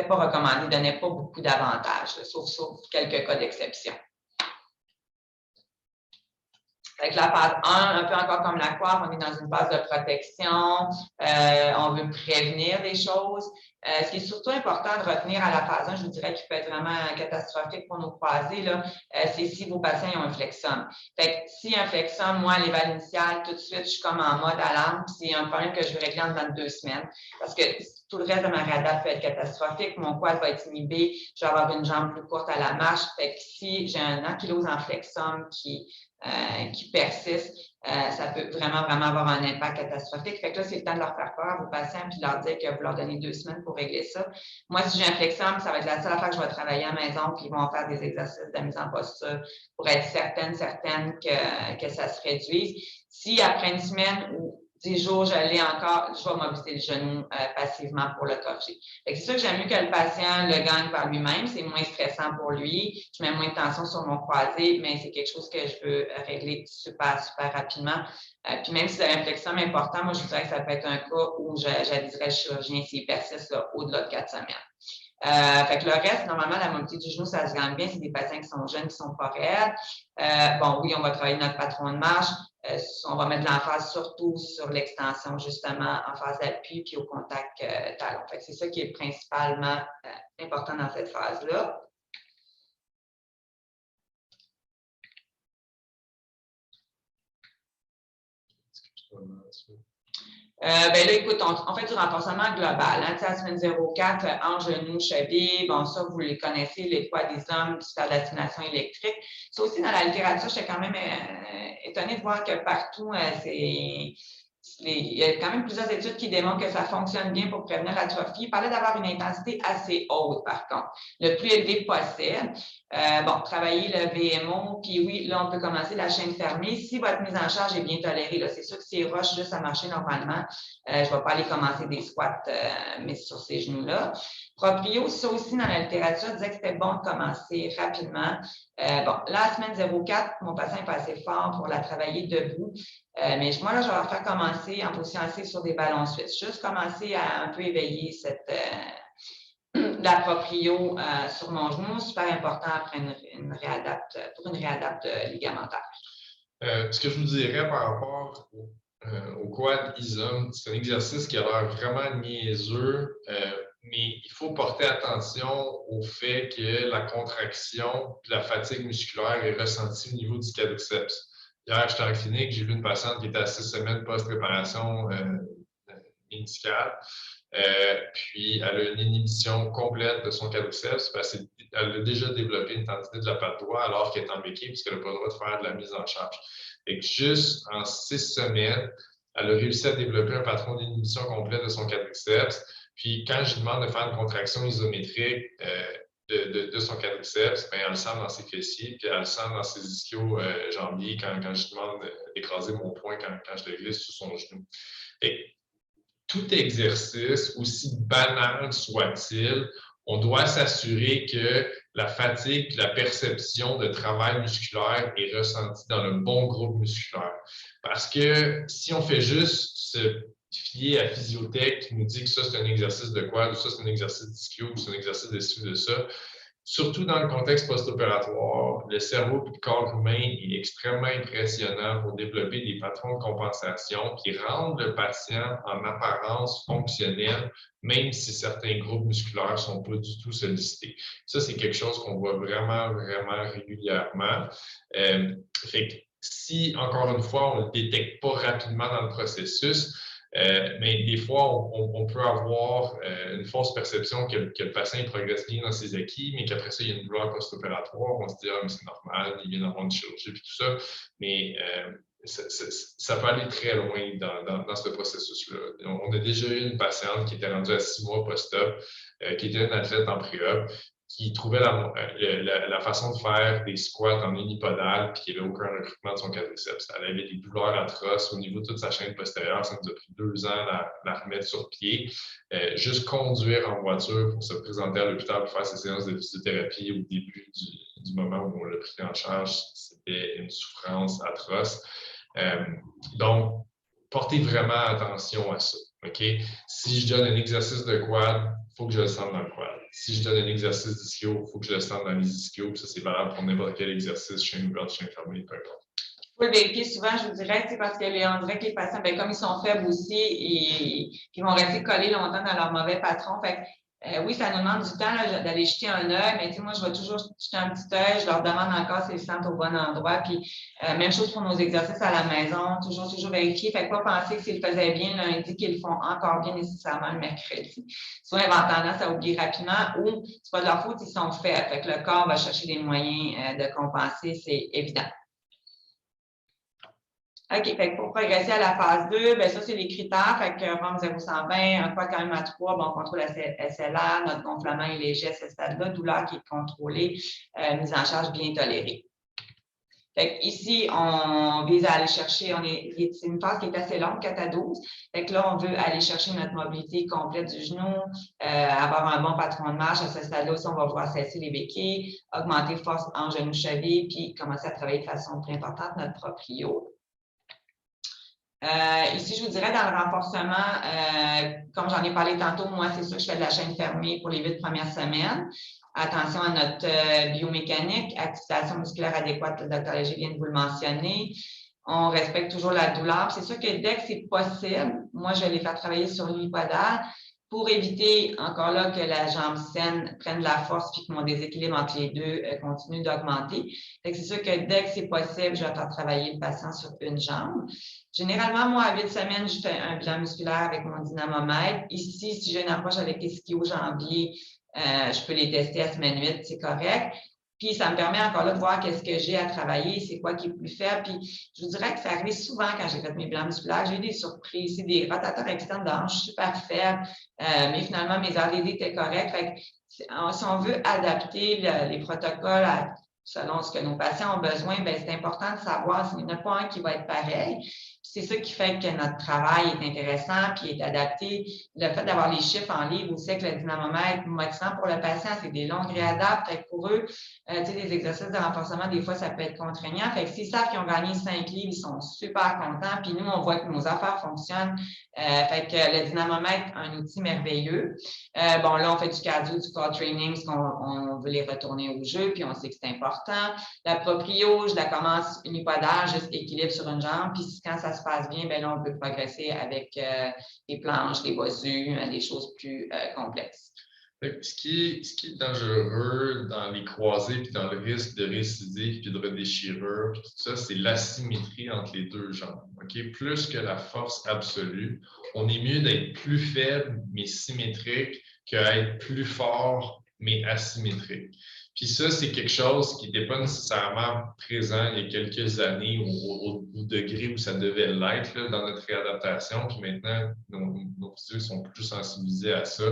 B: pas recommandées, ne donnaient pas beaucoup d'avantages, sauf quelques cas d'exception. Avec la phase 1, un peu encore comme la coiffe, on est dans une phase de protection, on veut prévenir des choses. Ce qui est surtout important de retenir à la phase 1, je vous dirais qu'il peut être vraiment catastrophique pour nos croisés, c'est si vos patients ont un flexum. Fait que si un flexum, moi, à l'éval initial, tout de suite, je suis comme en mode alarme, puis c'est un problème que je vais régler en dedans de 2 semaines. Parce que tout le reste de ma réadaptation peut être catastrophique, mon quad va être inhibé, je vais avoir une jambe plus courte à la marche. Fait que si j'ai un ankylose en flexum qui persiste, ça peut vraiment avoir un impact catastrophique. Fait que là, c'est le temps de leur faire peur à vos patients puis de leur dire que vous leur donnez 2 semaines pour régler ça. Moi, si j'ai un flexum, ça va être la seule affaire que je vais travailler à la maison puis ils vont faire des exercices de mise en posture pour être certaine que ça se réduise. Si après 1 semaine ou 10 jours, je l'ai encore, je vais mobiliser le genou passivement pour le corriger. C'est sûr que j'aime mieux que le patient le gagne par lui-même. C'est moins stressant pour lui. Je mets moins de tension sur mon croisé, mais c'est quelque chose que je veux régler super rapidement. Puis même si vous avez un flexum important, moi, je dirais que ça peut être un cas où j'aviserais le chirurgien s'il persiste au-delà de 4 semaines. Fait que le reste, normalement, la mobilité du genou, ça se gagne bien. C'est des patients qui sont jeunes, qui sont pas raides. Bon, oui, on va travailler notre patron de marche. On va mettre de l'emphase surtout sur l'extension, justement, en phase d'appui puis au contact talon. C'est ça qui est principalement important dans cette phase-là. Là, écoute, on fait du renforcement global. Hein, à la semaine 04, hanche, genou, cheville, bon, ça, vous les connaissez, les poids des hommes, du faire de la stimulation électrique. Ça aussi, dans la littérature, j'étais quand même étonnée de voir que partout, il y a quand même plusieurs études qui démontrent que ça fonctionne bien pour prévenir l'atrophie. Il parlait d'avoir une intensité assez haute, par contre, le plus élevé possible. Travailler le VMO, puis oui, là, on peut commencer la chaîne fermée. Si votre mise en charge est bien tolérée, c'est sûr que si rush juste à marcher normalement, je ne vais pas aller commencer des squats, mais sur ces genoux-là. Proprio, ça aussi, dans la littérature, disait que c'était bon de commencer rapidement. Là, la semaine 04, mon patient est pas assez fort pour la travailler debout. Mais moi, là, je vais leur faire commencer en position assise sur des ballons suisses. Juste commencer à un peu éveiller la proprio sur mon genou. Super important après pour une réadapte ligamentaire.
A: Ce que je vous dirais par rapport au quad ISOM, c'est un exercice qui a l'air vraiment niaiseux, mais il faut porter attention au fait que la contraction et la fatigue musculaire est ressentie au niveau du quadriceps. Hier, j'étais en clinique, j'ai vu une patiente qui était à 6 semaines post-préparation médicale. Puis, elle a une inhibition complète de son quadriceps. Elle a déjà développé une tendinite de la patte droite alors qu'elle est en béquille puisqu'elle n'a pas le droit de faire de la mise en charge. Et que juste en 6 semaines, elle a réussi à développer un patron d'inhibition complète de son quadriceps. Puis, quand je lui demande de faire une contraction isométrique de son quadriceps, elle le sent dans ses fessiers, puis elle le sent dans ses ischio-jambiers quand je lui demande d'écraser mon poing quand je le glisse sous son genou. Et tout exercice, aussi banal soit-il, on doit s'assurer que la fatigue et la perception de travail musculaire est ressentie dans le bon groupe musculaire. Parce que si on fait juste se fier à Physiotech qui nous dit que ça, c'est un exercice de quad, ou ça, c'est un exercice d'ischio, ou c'est un exercice de ça, surtout dans le contexte post-opératoire, le cerveau et le corps humain est extrêmement impressionnant pour développer des patrons de compensation qui rendent le patient en apparence fonctionnel, même si certains groupes musculaires ne sont pas du tout sollicités. Ça, c'est quelque chose qu'on voit vraiment, vraiment régulièrement. Fait que si, encore une fois, on ne le détecte pas rapidement dans le processus, mais des fois, on peut avoir une fausse perception que le patient progresse bien dans ses acquis, mais qu'après ça, il y a une douleur post-opératoire. On se dit, mais c'est normal, il vient d'avoir une chirurgie et tout ça. Mais ça peut aller très loin dans ce processus-là. On a déjà eu une patiente qui était rendue à 6 mois post-op, qui était une athlète en pré-op, qui trouvait la façon de faire des squats en unipodal puis qui n'avait aucun recrutement de son quadriceps. Elle avait des douleurs atroces au niveau de toute sa chaîne postérieure. Ça nous a pris 2 ans à la remettre sur pied. Juste conduire en voiture pour se présenter à l'hôpital pour faire ses séances de physiothérapie au début du moment où on l'a pris en charge, c'était une souffrance atroce. Donc, portez vraiment attention à ça. Okay? Si je donne un exercice de quad, il faut que je le sente dans le quad. Si je donne un exercice d'ischio, il faut que je le sente dans les ischios. Ça, c'est valable pour n'importe quel exercice, chaîne ouverte, chaîne fermée, peu importe.
B: Il faut le vérifier souvent, je vous dirais, parce qu'on dirait que les patients, comme ils sont faibles aussi, ils vont rester collés longtemps dans leur mauvais patron. Fait oui, ça nous demande du temps d'aller jeter un œil, mais moi, je vais toujours jeter un petit œil, je leur demande encore s'ils se sentent au bon endroit. Puis, même chose pour nos exercices à la maison, toujours vérifier. Fait que pas penser que s'ils le faisaient bien lundi, qu'ils le font encore bien nécessairement le mercredi. Souvent, ils vont avoir tendance à oublier rapidement ou c'est pas de leur faute, ils sont faits. Fait que le corps va chercher des moyens de compenser, c'est évident. OK, fait que pour progresser à la phase 2, bien, ça, c'est les critères. Fait que ROM 0-120, un poids quand même à 3, bon, on contrôle SLR, notre gonflement est léger à ce stade-là, douleur qui est contrôlée, mise en charge bien tolérée. Fait que ici, on vise à aller chercher, c'est une phase qui est assez longue, 4 à 12. Fait que là, on veut aller chercher notre mobilité complète du genou, avoir un bon patron de marche. À ce stade-là aussi, on va vouloir cesser les béquilles, augmenter force en genou-cheville, puis commencer à travailler de façon très importante notre proprio. Ici, je vous dirais, dans le renforcement, comme j'en ai parlé tantôt, moi, c'est sûr que je fais de la chaîne fermée pour les 8 premières semaines. Attention à notre biomécanique, activation musculaire adéquate, le Dr. Léger vient de vous le mentionner. on respecte toujours la douleur. C'est sûr que dès que c'est possible, moi, je vais les faire travailler sur l'unipodal pour éviter, encore là, que la jambe saine prenne de la force puis que mon déséquilibre entre les deux continue d'augmenter. C'est sûr que dès que c'est possible, je vais faire travailler le patient sur une jambe. Généralement, moi, à 8 semaines, je fais un bilan musculaire avec mon dynamomètre. Ici, si j'ai une approche avec ischio-jambier, je peux les tester à semaine 8, c'est correct. Puis, ça me permet encore là de voir qu'est-ce que j'ai à travailler, c'est quoi qui est plus faible. Puis, je vous dirais que ça arrive souvent quand j'ai fait mes bilans musculaires. J'ai eu des surprises, c'est des rotateurs externes de hanches super faibles, mais finalement, mes ADD étaient corrects. Fait que, si on veut adapter les protocoles selon ce que nos patients ont besoin, bien, c'est important de savoir s'il n'y en a pas un qui va être pareil. C'est ça qui fait que notre travail est intéressant puis est adapté. Le fait d'avoir les chiffres en livre aussi avec le dynamomètre motivant pour le patient, c'est des longues réadaptes. Fait que pour eux, les exercices de renforcement, des fois, ça peut être contraignant. Fait que s'ils savent qu'ils ont gagné 5 livres, ils sont super contents. Puis nous, on voit que nos affaires fonctionnent. Fait que le dynamomètre, un outil merveilleux. Bon, là, on fait du cardio, du core training, parce qu'on veut les retourner au jeu, puis on sait que c'est important. La proprio, je la commence unipodale, juste équilibre sur une jambe. Puis quand ça se passe bien, bien là, on peut progresser avec des planches, des bosus, des choses plus complexes.
A: Ce qui est dangereux dans les croisés puis dans le risque de récidive puis de redéchirure, puis tout ça, c'est l'asymétrie entre les deux jambes. Okay? Plus que la force absolue, on est mieux d'être plus faible mais symétrique qu'être plus fort mais asymétrique. Puis ça, c'est quelque chose qui n'était pas nécessairement présent il y a quelques années au degré où ça devait l'être dans notre réadaptation. Puis maintenant, nos physios sont plus sensibilisés à ça,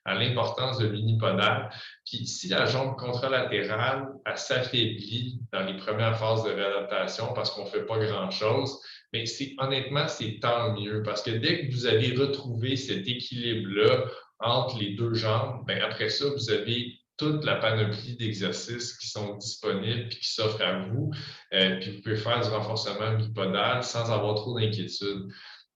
A: à l'importance de l'unipodal. Puis si la jambe contralatérale, elle s'affaiblit dans les premières phases de réadaptation parce qu'on ne fait pas grand-chose, mais honnêtement, c'est tant mieux parce que dès que vous allez retrouver cet équilibre-là entre les deux jambes, bien après ça, vous avez toute la panoplie d'exercices qui sont disponibles et qui s'offrent à vous. Puis vous pouvez faire du renforcement bipodal sans avoir trop d'inquiétude.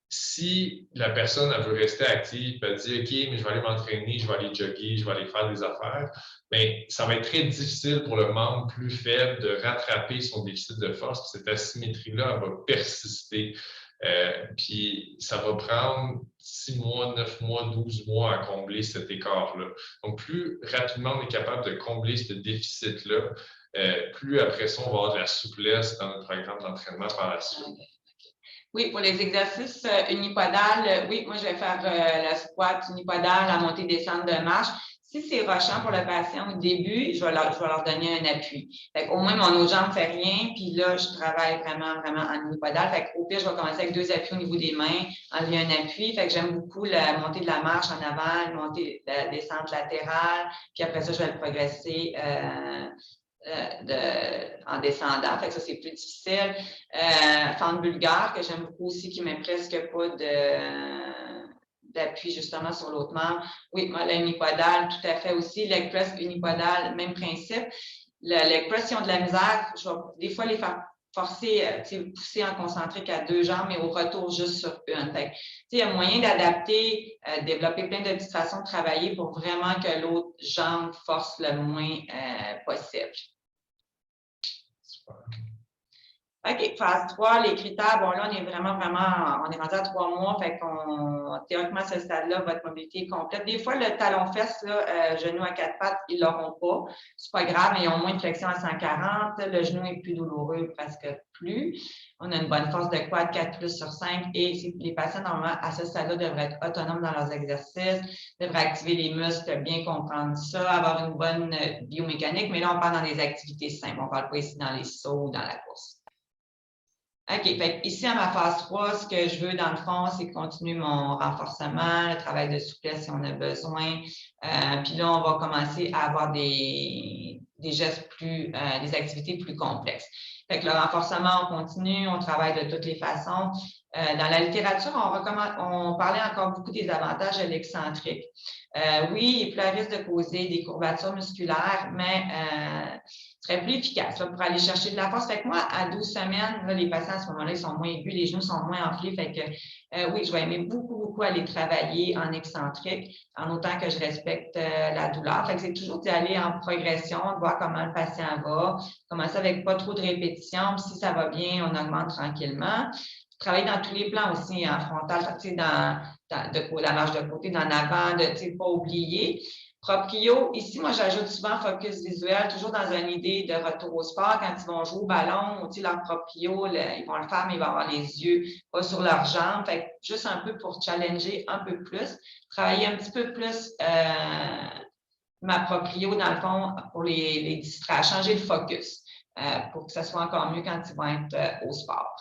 A: Si la personne elle veut rester active, elle dit « OK, mais je vais aller m'entraîner, je vais aller jogger, je vais aller faire des affaires », bien, ça va être très difficile pour le membre plus faible de rattraper son déficit de force. Cette asymétrie-là, elle va persister. Puis ça va prendre 6 mois, 9 mois, 12 mois à combler cet écart-là. Donc, plus rapidement on est capable de combler ce déficit-là, plus après ça, on va avoir de la souplesse dans notre programme d'entraînement par la suite.
B: Oui, pour les exercices unipodales, oui, moi je vais faire la squat unipodale, la montée-descente de marche. Si c'est rochant pour le patient au début, je vais leur donner un appui. Fait au moins, mon autre jambe ne fait rien, puis là, je travaille vraiment en unipodal. Fait au pire, je vais commencer avec 2 appuis au niveau des mains, enlever un appui. Fait que j'aime beaucoup la montée de la marche en avant, la descente latérale, puis après ça, je vais le progresser en descendant. Fait que ça, c'est plus difficile. Fente bulgare, que j'aime beaucoup aussi, qui ne met presque pas d'appui justement sur l'autre membre. Oui, moi, la unipodale, tout à fait aussi. Leg press unipodale, même principe. Le leg press, s'ils ont de la misère, je vais des fois les faire forcer, pousser en concentrique à 2 jambes, mais au retour juste sur une. Il y a moyen d'adapter, développer plein de petites façons de travailler pour vraiment que l'autre jambe force le moins possible.
A: Super.
B: OK, phase 3, les critères, bon là, on est on est rendu à 3 mois, fait qu'on, théoriquement, à ce stade-là, votre mobilité est complète. Des fois, le talon-fesse, genou à 4 pattes, ils l'auront pas. C'est pas grave, mais ils ont moins de flexion à 140. Le genou est plus douloureux, presque plus. On a une bonne force de quad 4+/5 et les patients, normalement, à ce stade-là, devraient être autonomes dans leurs exercices, devraient activer les muscles, bien comprendre ça, avoir une bonne biomécanique, mais là, on parle dans des activités simples. On ne parle pas ici dans les sauts ou dans la course. OK, fait ici, à ma phase 3, ce que je veux, dans le fond, c'est continuer mon renforcement, le travail de souplesse si on a besoin. Puis là, on va commencer à avoir des gestes des activités plus complexes. Fait que le renforcement, on continue, on travaille de toutes les façons. Dans la littérature, on parlait encore beaucoup des avantages de l'excentrique. Oui, il est plus à risque de causer des courbatures musculaires, mais serait plus efficace là, pour aller chercher de la force. Fait que moi, à 12 semaines, là, les patients à ce moment-là, ils sont moins aigus, les genoux sont moins enflés. Fait que oui, je vais aimer beaucoup aller travailler en excentrique, en autant que je respecte la douleur. Fait que c'est toujours d'y aller en progression, de voir comment le patient va, commencer avec pas trop de répétitions, puis si ça va bien, on augmente tranquillement. Travailler dans tous les plans aussi, en frontal, tu sais, dans la marche de côté, dans l'avant, de, tu sais, pas oublier. Proprio, ici, moi, j'ajoute souvent focus visuel, toujours dans une idée de retour au sport. Quand ils vont jouer au ballon, ou, tu sais, leur proprio, ils vont le faire, mais ils vont avoir les yeux pas sur leurs jambes. Fait que juste un peu pour challenger un peu plus, travailler un petit peu plus ma proprio, dans le fond, pour les distraire, changer le focus pour que ça soit encore mieux quand ils vont être au sport.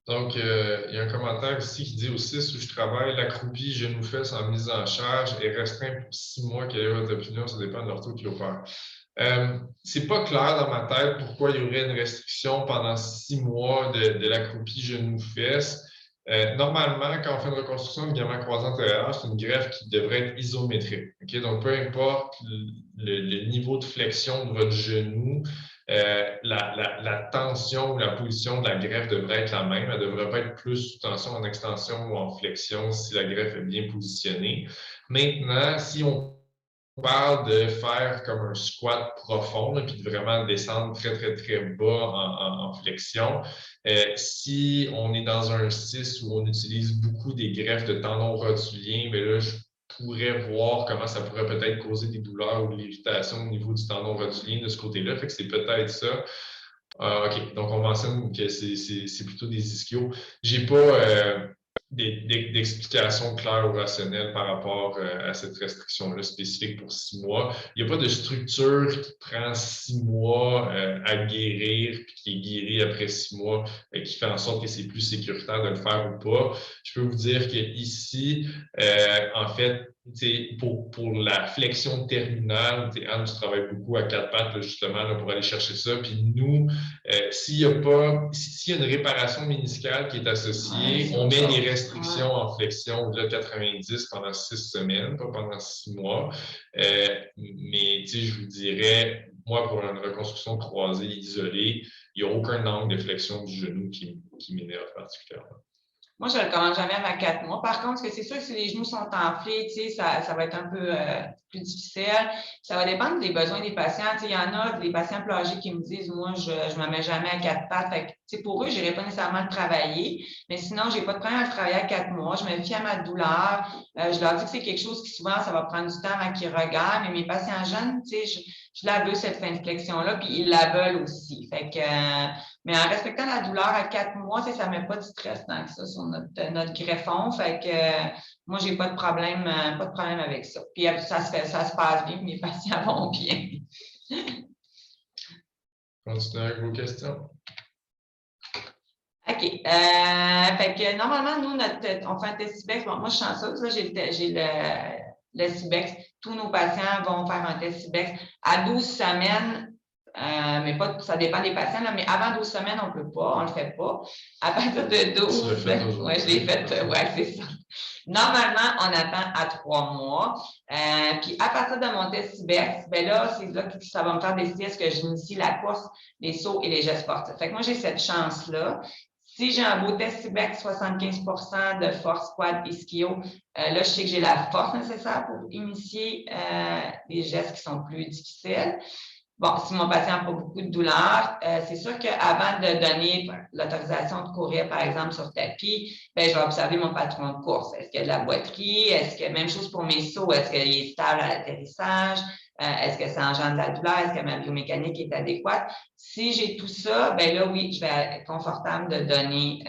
A: Donc, il y a un commentaire ici qui dit au 6 où je travaille, l'accroupi genou-fesse en mise en charge est restreint pour 6 mois. Quelle est votre opinion? Ça dépend de l'ortho-chiropère. C'est pas clair dans ma tête pourquoi il y aurait une restriction pendant 6 mois de l'accroupi genou-fesse. Normalement, quand on fait une reconstruction de ligament croisant antérieur, c'est une greffe qui devrait être isométrique. Okay? Donc, peu importe le niveau de flexion de votre genou, la tension ou la position de la greffe devrait être la même. Elle ne devrait pas être plus sous tension en extension ou en flexion si la greffe est bien positionnée. Maintenant, si on parle de faire comme un squat profond et puis de vraiment descendre très bas en flexion, si on est dans un 6 où on utilise beaucoup des greffes de tendons rotuliens, mais là, je pourrais voir comment ça pourrait peut-être causer des douleurs ou de l'irritation au niveau du tendon rotulien de ce côté-là. Fait que c'est peut-être ça. OK, donc on mentionne que c'est plutôt des ischios. J'ai pas d'explication claire ou rationnelle par rapport à cette restriction-là spécifique pour 6 mois. Il n'y a pas de structure qui prend 6 mois à guérir puis qui est guérie après 6 mois qui fait en sorte que c'est plus sécuritaire de le faire ou pas. Je peux vous dire qu'ici, en fait, pour la flexion terminale, Anne, tu travailles beaucoup à 4 pattes là, justement là, pour aller chercher ça. Puis nous, s'il y a une réparation méniscale qui est associée, on met des restrictions en flexion au-delà de 90 pendant 6 semaines, pas pendant 6 mois. Mais je vous dirais, moi, pour une reconstruction croisée isolée, il n'y a aucun angle de flexion du genou qui m'énerve particulièrement.
B: Moi, je ne le commande jamais à 4 mois. Par contre, c'est sûr que si les genoux sont enflés, ça va être un peu plus difficile. Ça va dépendre des besoins des patients. Il y en a des patients plus âgés qui me disent, moi, je ne me mets jamais à 4 pattes. Fait que, pour eux, je n'irai pas nécessairement le travailler. Mais sinon, je n'ai pas de problème à le travailler à 4 mois. Je me fie à ma douleur. Je leur dis que c'est quelque chose qui, souvent, ça va prendre du temps avant qu'ils regardent. Mais mes patients jeunes, je la veux, cette fin de flexion-là, puis ils la veulent aussi. Fait que, mais en respectant la douleur à 4 mois, ça ne met pas de stress tant que ça sur notre greffon. Fait que moi, j'ai pas de problème avec ça. Puis ça se passe bien, puis mes patients vont bien.
A: Continuez avec vos questions.
B: OK. Fait que normalement, nous, on fait un test Cibex. Bon, moi, je suis chanceuse, là, j'ai le Cibex. Tous nos patients vont faire un test Cibex à 12 semaines. Mais pas, ça dépend des patients, là, mais avant 12 semaines, on ne peut pas, on ne le fait pas. À partir de 12, oui, je l'ai fait, oui, c'est ça. Normalement, on attend à 3 mois. Puis à partir de mon test Cibex, ben là, c'est là que ça va me faire décider est-ce que j'initie la course, les sauts et les gestes sportifs. Fait que moi, j'ai cette chance-là. Si j'ai un beau test Cibex, 75% de force, quad, ischio, là, je sais que j'ai la force nécessaire pour initier des gestes qui sont plus difficiles. Bon, si mon patient n'a pas beaucoup de douleur, c'est sûr qu'avant de donner l'autorisation de courir, par exemple, sur tapis, ben, je vais observer mon patron de course. Est-ce qu'il y a de la boiterie? Est-ce que, même chose pour mes sauts, est-ce qu'il est stable à l'atterrissage? Est-ce que ça engendre de la douleur? Est-ce que ma biomécanique est adéquate? Si j'ai tout ça, ben là, oui, je vais être confortable de donner,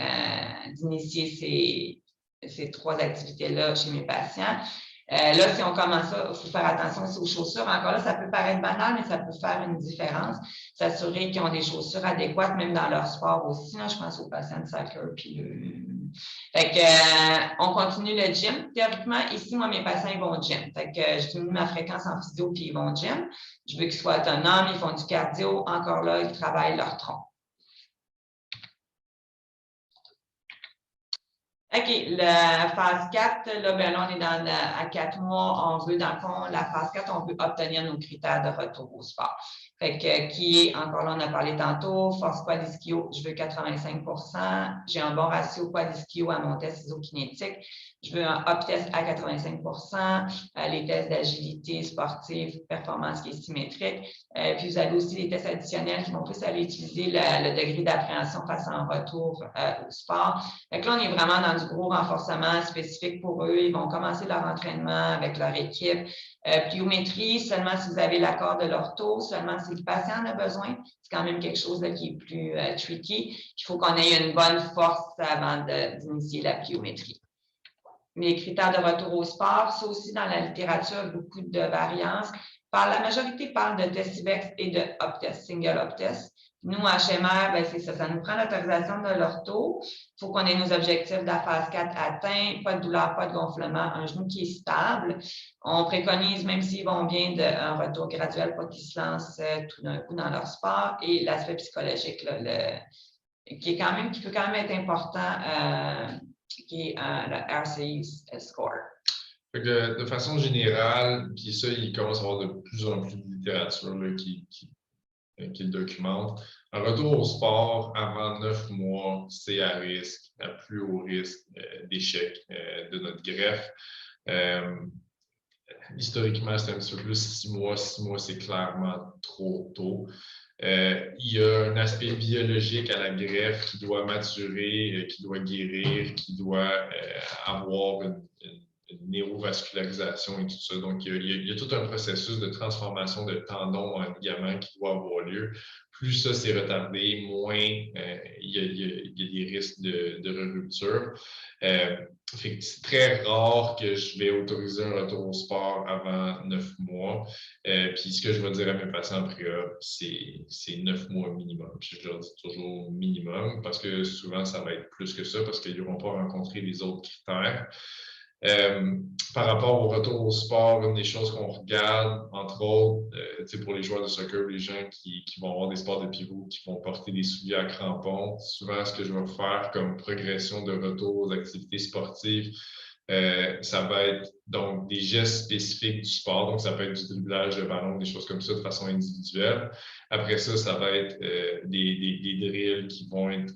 B: d'initier ces 3 activités-là chez mes patients. Là, si on commence ça, il faut faire attention aussi aux chaussures. Encore là, ça peut paraître banal, mais ça peut faire une différence. S'assurer qu'ils ont des chaussures adéquates, même dans leur sport aussi. Là, je pense aux patients de soccer. Fait que, on continue le gym. Théoriquement, ici, moi, mes patients, ils vont au gym. Fait que je diminue ma fréquence en physio, puis ils vont au gym. Je veux qu'ils soient autonomes, ils font du cardio. Encore là, ils travaillent leur tronc. OK, la phase 4, là, ben là, on est à 4 mois. On veut, dans le fond, la phase 4, on veut obtenir nos critères de retour au sport. Fait que, qui est, encore là, on a parlé tantôt, force quad ischio, je veux 85 %. J'ai un bon ratio quad ischio à mon test isokinétique. Je veux un up-test à 85 %. Les tests d'agilité sportive, performance qui est symétrique. Puis, vous avez aussi les tests additionnels qui vont plus aller utiliser le degré d'appréhension face à un retour au sport. Fait que là, on est vraiment dans du gros renforcement spécifique pour eux. Ils vont commencer leur entraînement avec leur équipe. Pliométrie, seulement si vous avez l'accord de l'ortho, seulement si le patient en a besoin. C'est quand même quelque chose là, qui est plus tricky. Il faut qu'on ait une bonne force avant d'initier la pliométrie. Les critères de retour au sport, ça aussi dans la littérature, beaucoup de variances. La majorité parle de test IVEX et de up-test, single up-test. Nous, à HMR, ben, c'est ça nous prend l'autorisation de l'ortho. Il faut qu'on ait nos objectifs de la phase 4 atteints, pas de douleur, pas de gonflement, un genou qui est stable. On préconise, même s'ils vont bien, un retour graduel, pas qu'ils se lancent tout d'un coup dans leur sport. Et l'aspect psychologique, là, qui peut quand même être important, qui est le RCI score.
A: De façon générale, puis ça, il commence à y avoir de plus en plus de littérature là, qui le documente. Un retour au sport avant 9 mois, c'est à risque, à plus haut risque d'échec de notre greffe. Historiquement, c'est un petit peu plus 6 mois. 6 mois, c'est clairement trop tôt. Il y a un aspect biologique à la greffe qui doit maturer, qui doit guérir, qui doit avoir une néovascularisation et tout ça. Donc, il y a tout un processus de transformation de tendons en ligaments qui doit avoir lieu. Plus ça c'est retardé, moins il y a des risques de rupture. C'est très rare que je vais autoriser un retour au sport avant 9 mois. Puis ce que je vais dire à mes patients en pré-op, c'est 9 mois minimum. Puis je leur dis toujours minimum parce que souvent ça va être plus que ça parce qu'ils n'auront pas rencontré les autres critères. Par rapport au retour au sport, une des choses qu'on regarde, entre autres, pour les joueurs de soccer, les gens qui vont avoir des sports de pivot, qui vont porter des souliers à crampons, souvent ce que je vais faire comme progression de retour aux activités sportives, ça va être donc des gestes spécifiques du sport, donc ça peut être du dribblage de ballon, des choses comme ça de façon individuelle. Après ça, ça va être des drills qui vont être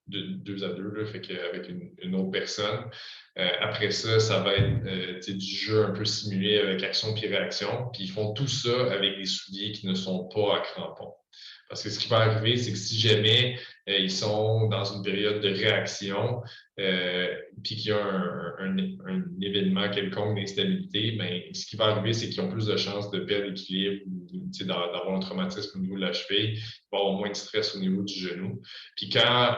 A: de 2 à 2, là, fait qu'avec une autre personne. Après ça, ça va être du jeu un peu simulé avec action puis réaction. Puis ils font tout ça avec des souliers qui ne sont pas à crampons. Parce que ce qui va arriver, c'est que si jamais ils sont dans une période de réaction, puis qu'il y a un événement quelconque d'instabilité, bien, ce qui va arriver, c'est qu'ils ont plus de chances de perdre l'équilibre ou d'avoir un traumatisme au niveau de la cheville, avoir moins de stress au niveau du genou. Puis quand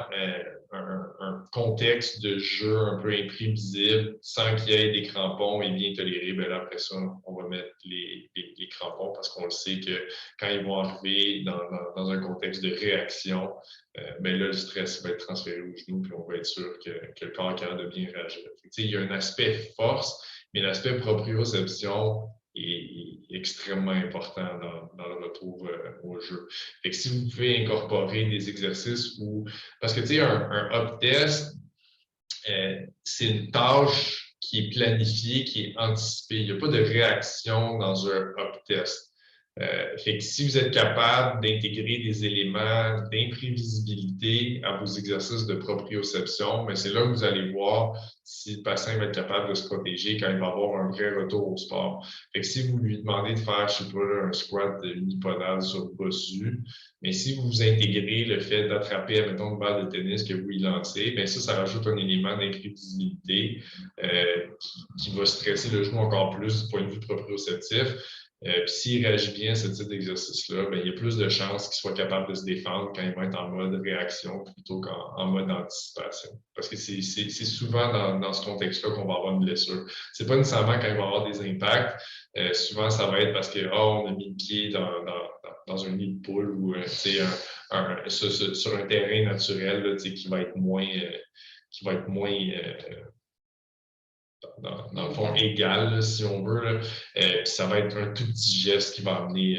A: un contexte de jeu un peu imprévisible, sans qu'il y ait des crampons est bien toléré, bien là, après ça, on va mettre les crampons parce qu'on le sait que quand ils vont arriver dans un contexte de réaction, bien là, le stress va être transféré au genou, puis on va être sûr que le corps est capable de bien réagir. Il y a un aspect force, mais l'aspect proprioception est extrêmement important dans le retour au jeu. Fait que si vous pouvez incorporer des exercices où... Parce que un up-test, c'est une tâche qui est planifiée, qui est anticipée. Il n'y a pas de réaction dans un up-test. Fait que si vous êtes capable d'intégrer des éléments d'imprévisibilité à vos exercices de proprioception, c'est là que vous allez voir si le patient va être capable de se protéger quand il va avoir un vrai retour au sport. Fait que si vous lui demandez de faire, je ne sais pas, un squat unipodal sur bossu, mais si vous intégrez le fait d'attraper, admettons, une balle de tennis que vous y lancez, bien ça rajoute un élément d'imprévisibilité qui va stresser le genou encore plus du point de vue proprioceptif. Puis s'il réagit bien à ce type d'exercice-là, il y a plus de chances qu'il soit capable de se défendre quand il va être en mode réaction plutôt qu'en mode anticipation. Parce que c'est souvent dans ce contexte-là qu'on va avoir une blessure. C'est pas nécessairement quand il va y avoir des impacts. Souvent, ça va être parce que on a mis le pied dans un nid de poule ou sur un terrain naturel là, qui va être moins dans le fond, égal, là, si on veut. Là. Puis ça va être un tout petit geste qui va amener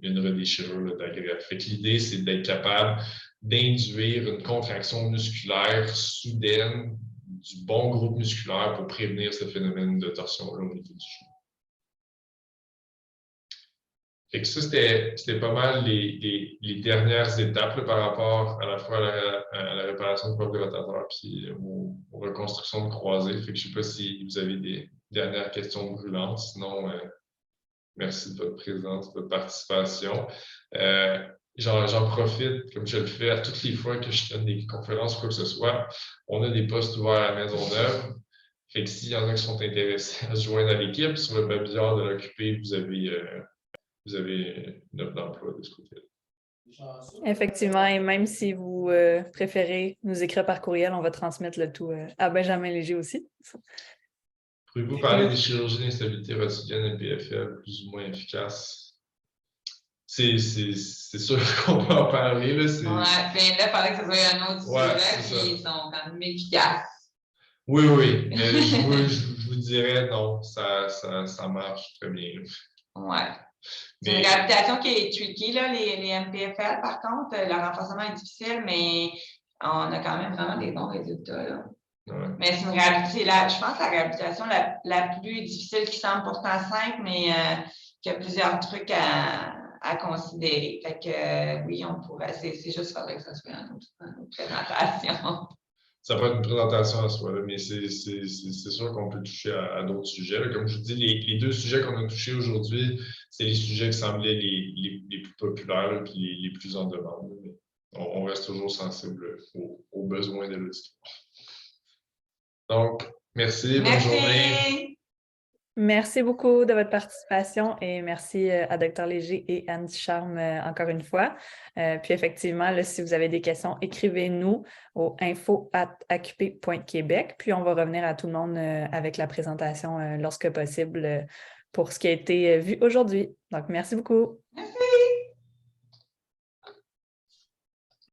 A: une redéchirure de la greffe. Fait que l'idée, c'est d'être capable d'induire une contraction musculaire soudaine du bon groupe musculaire pour prévenir ce phénomène de torsion-là au niveau du genou. Fait que ça, c'était pas mal les dernières étapes là, par rapport à la fois à la réparation de coiffe de rotateur puis aux reconstructions de croisés. Fait que je ne sais pas si vous avez des dernières questions brûlantes. Sinon, merci de votre présence, de votre participation. J'en profite, comme je le fais à toutes les fois que je donne des conférences ou quoi que ce soit. On a des postes ouverts à la Maisonneuve. Fait que s'il y en a qui sont intéressés à se joindre à l'équipe, sur le webinaire de l'occuper, vous avez une offre d'emploi de ce côté-là.
D: Effectivement, et même si vous préférez nous écrire par courriel, on va transmettre le tout à Benjamin Léger aussi.
A: Pouvez-vous parler des chirurgies d'instabilité rotulienne MPFL plus ou moins efficaces? C'est sûr qu'on peut en parler. Là,
B: bien là, il fallait que ce soit un autre sujet, puis ils sont quand même efficaces.
A: Oui, mais je vous dirais non, ça marche très bien.
B: Ouais. C'est une réhabilitation qui est tricky, là, les MPFL, par contre. Le renforcement est difficile, mais on a quand même vraiment des bons résultats. Là.
A: Ouais.
B: Mais c'est une réhabilitation, je pense, la réhabilitation la plus difficile qui semble pourtant simple, mais qui a plusieurs trucs à considérer. Fait que oui, on pourrait, c'est juste faudrait que ça soit une autre présentation.
A: Ça peut être une présentation à soi, là, mais c'est sûr qu'on peut toucher à d'autres sujets. Là. Comme je vous dis, les deux sujets qu'on a touchés aujourd'hui, c'est les sujets qui semblaient les plus populaires et les plus en demande. Mais on reste toujours sensible aux besoins de l'auditoire. Donc, merci, bonne journée.
D: Merci beaucoup de votre participation et merci à Dr Léger et Anne Ducharme encore une fois. Puis effectivement, là, si vous avez des questions, écrivez-nous au info@acupé.québec. Puis on va revenir à tout le monde avec la présentation lorsque possible pour ce qui a été vu aujourd'hui. Donc, merci beaucoup.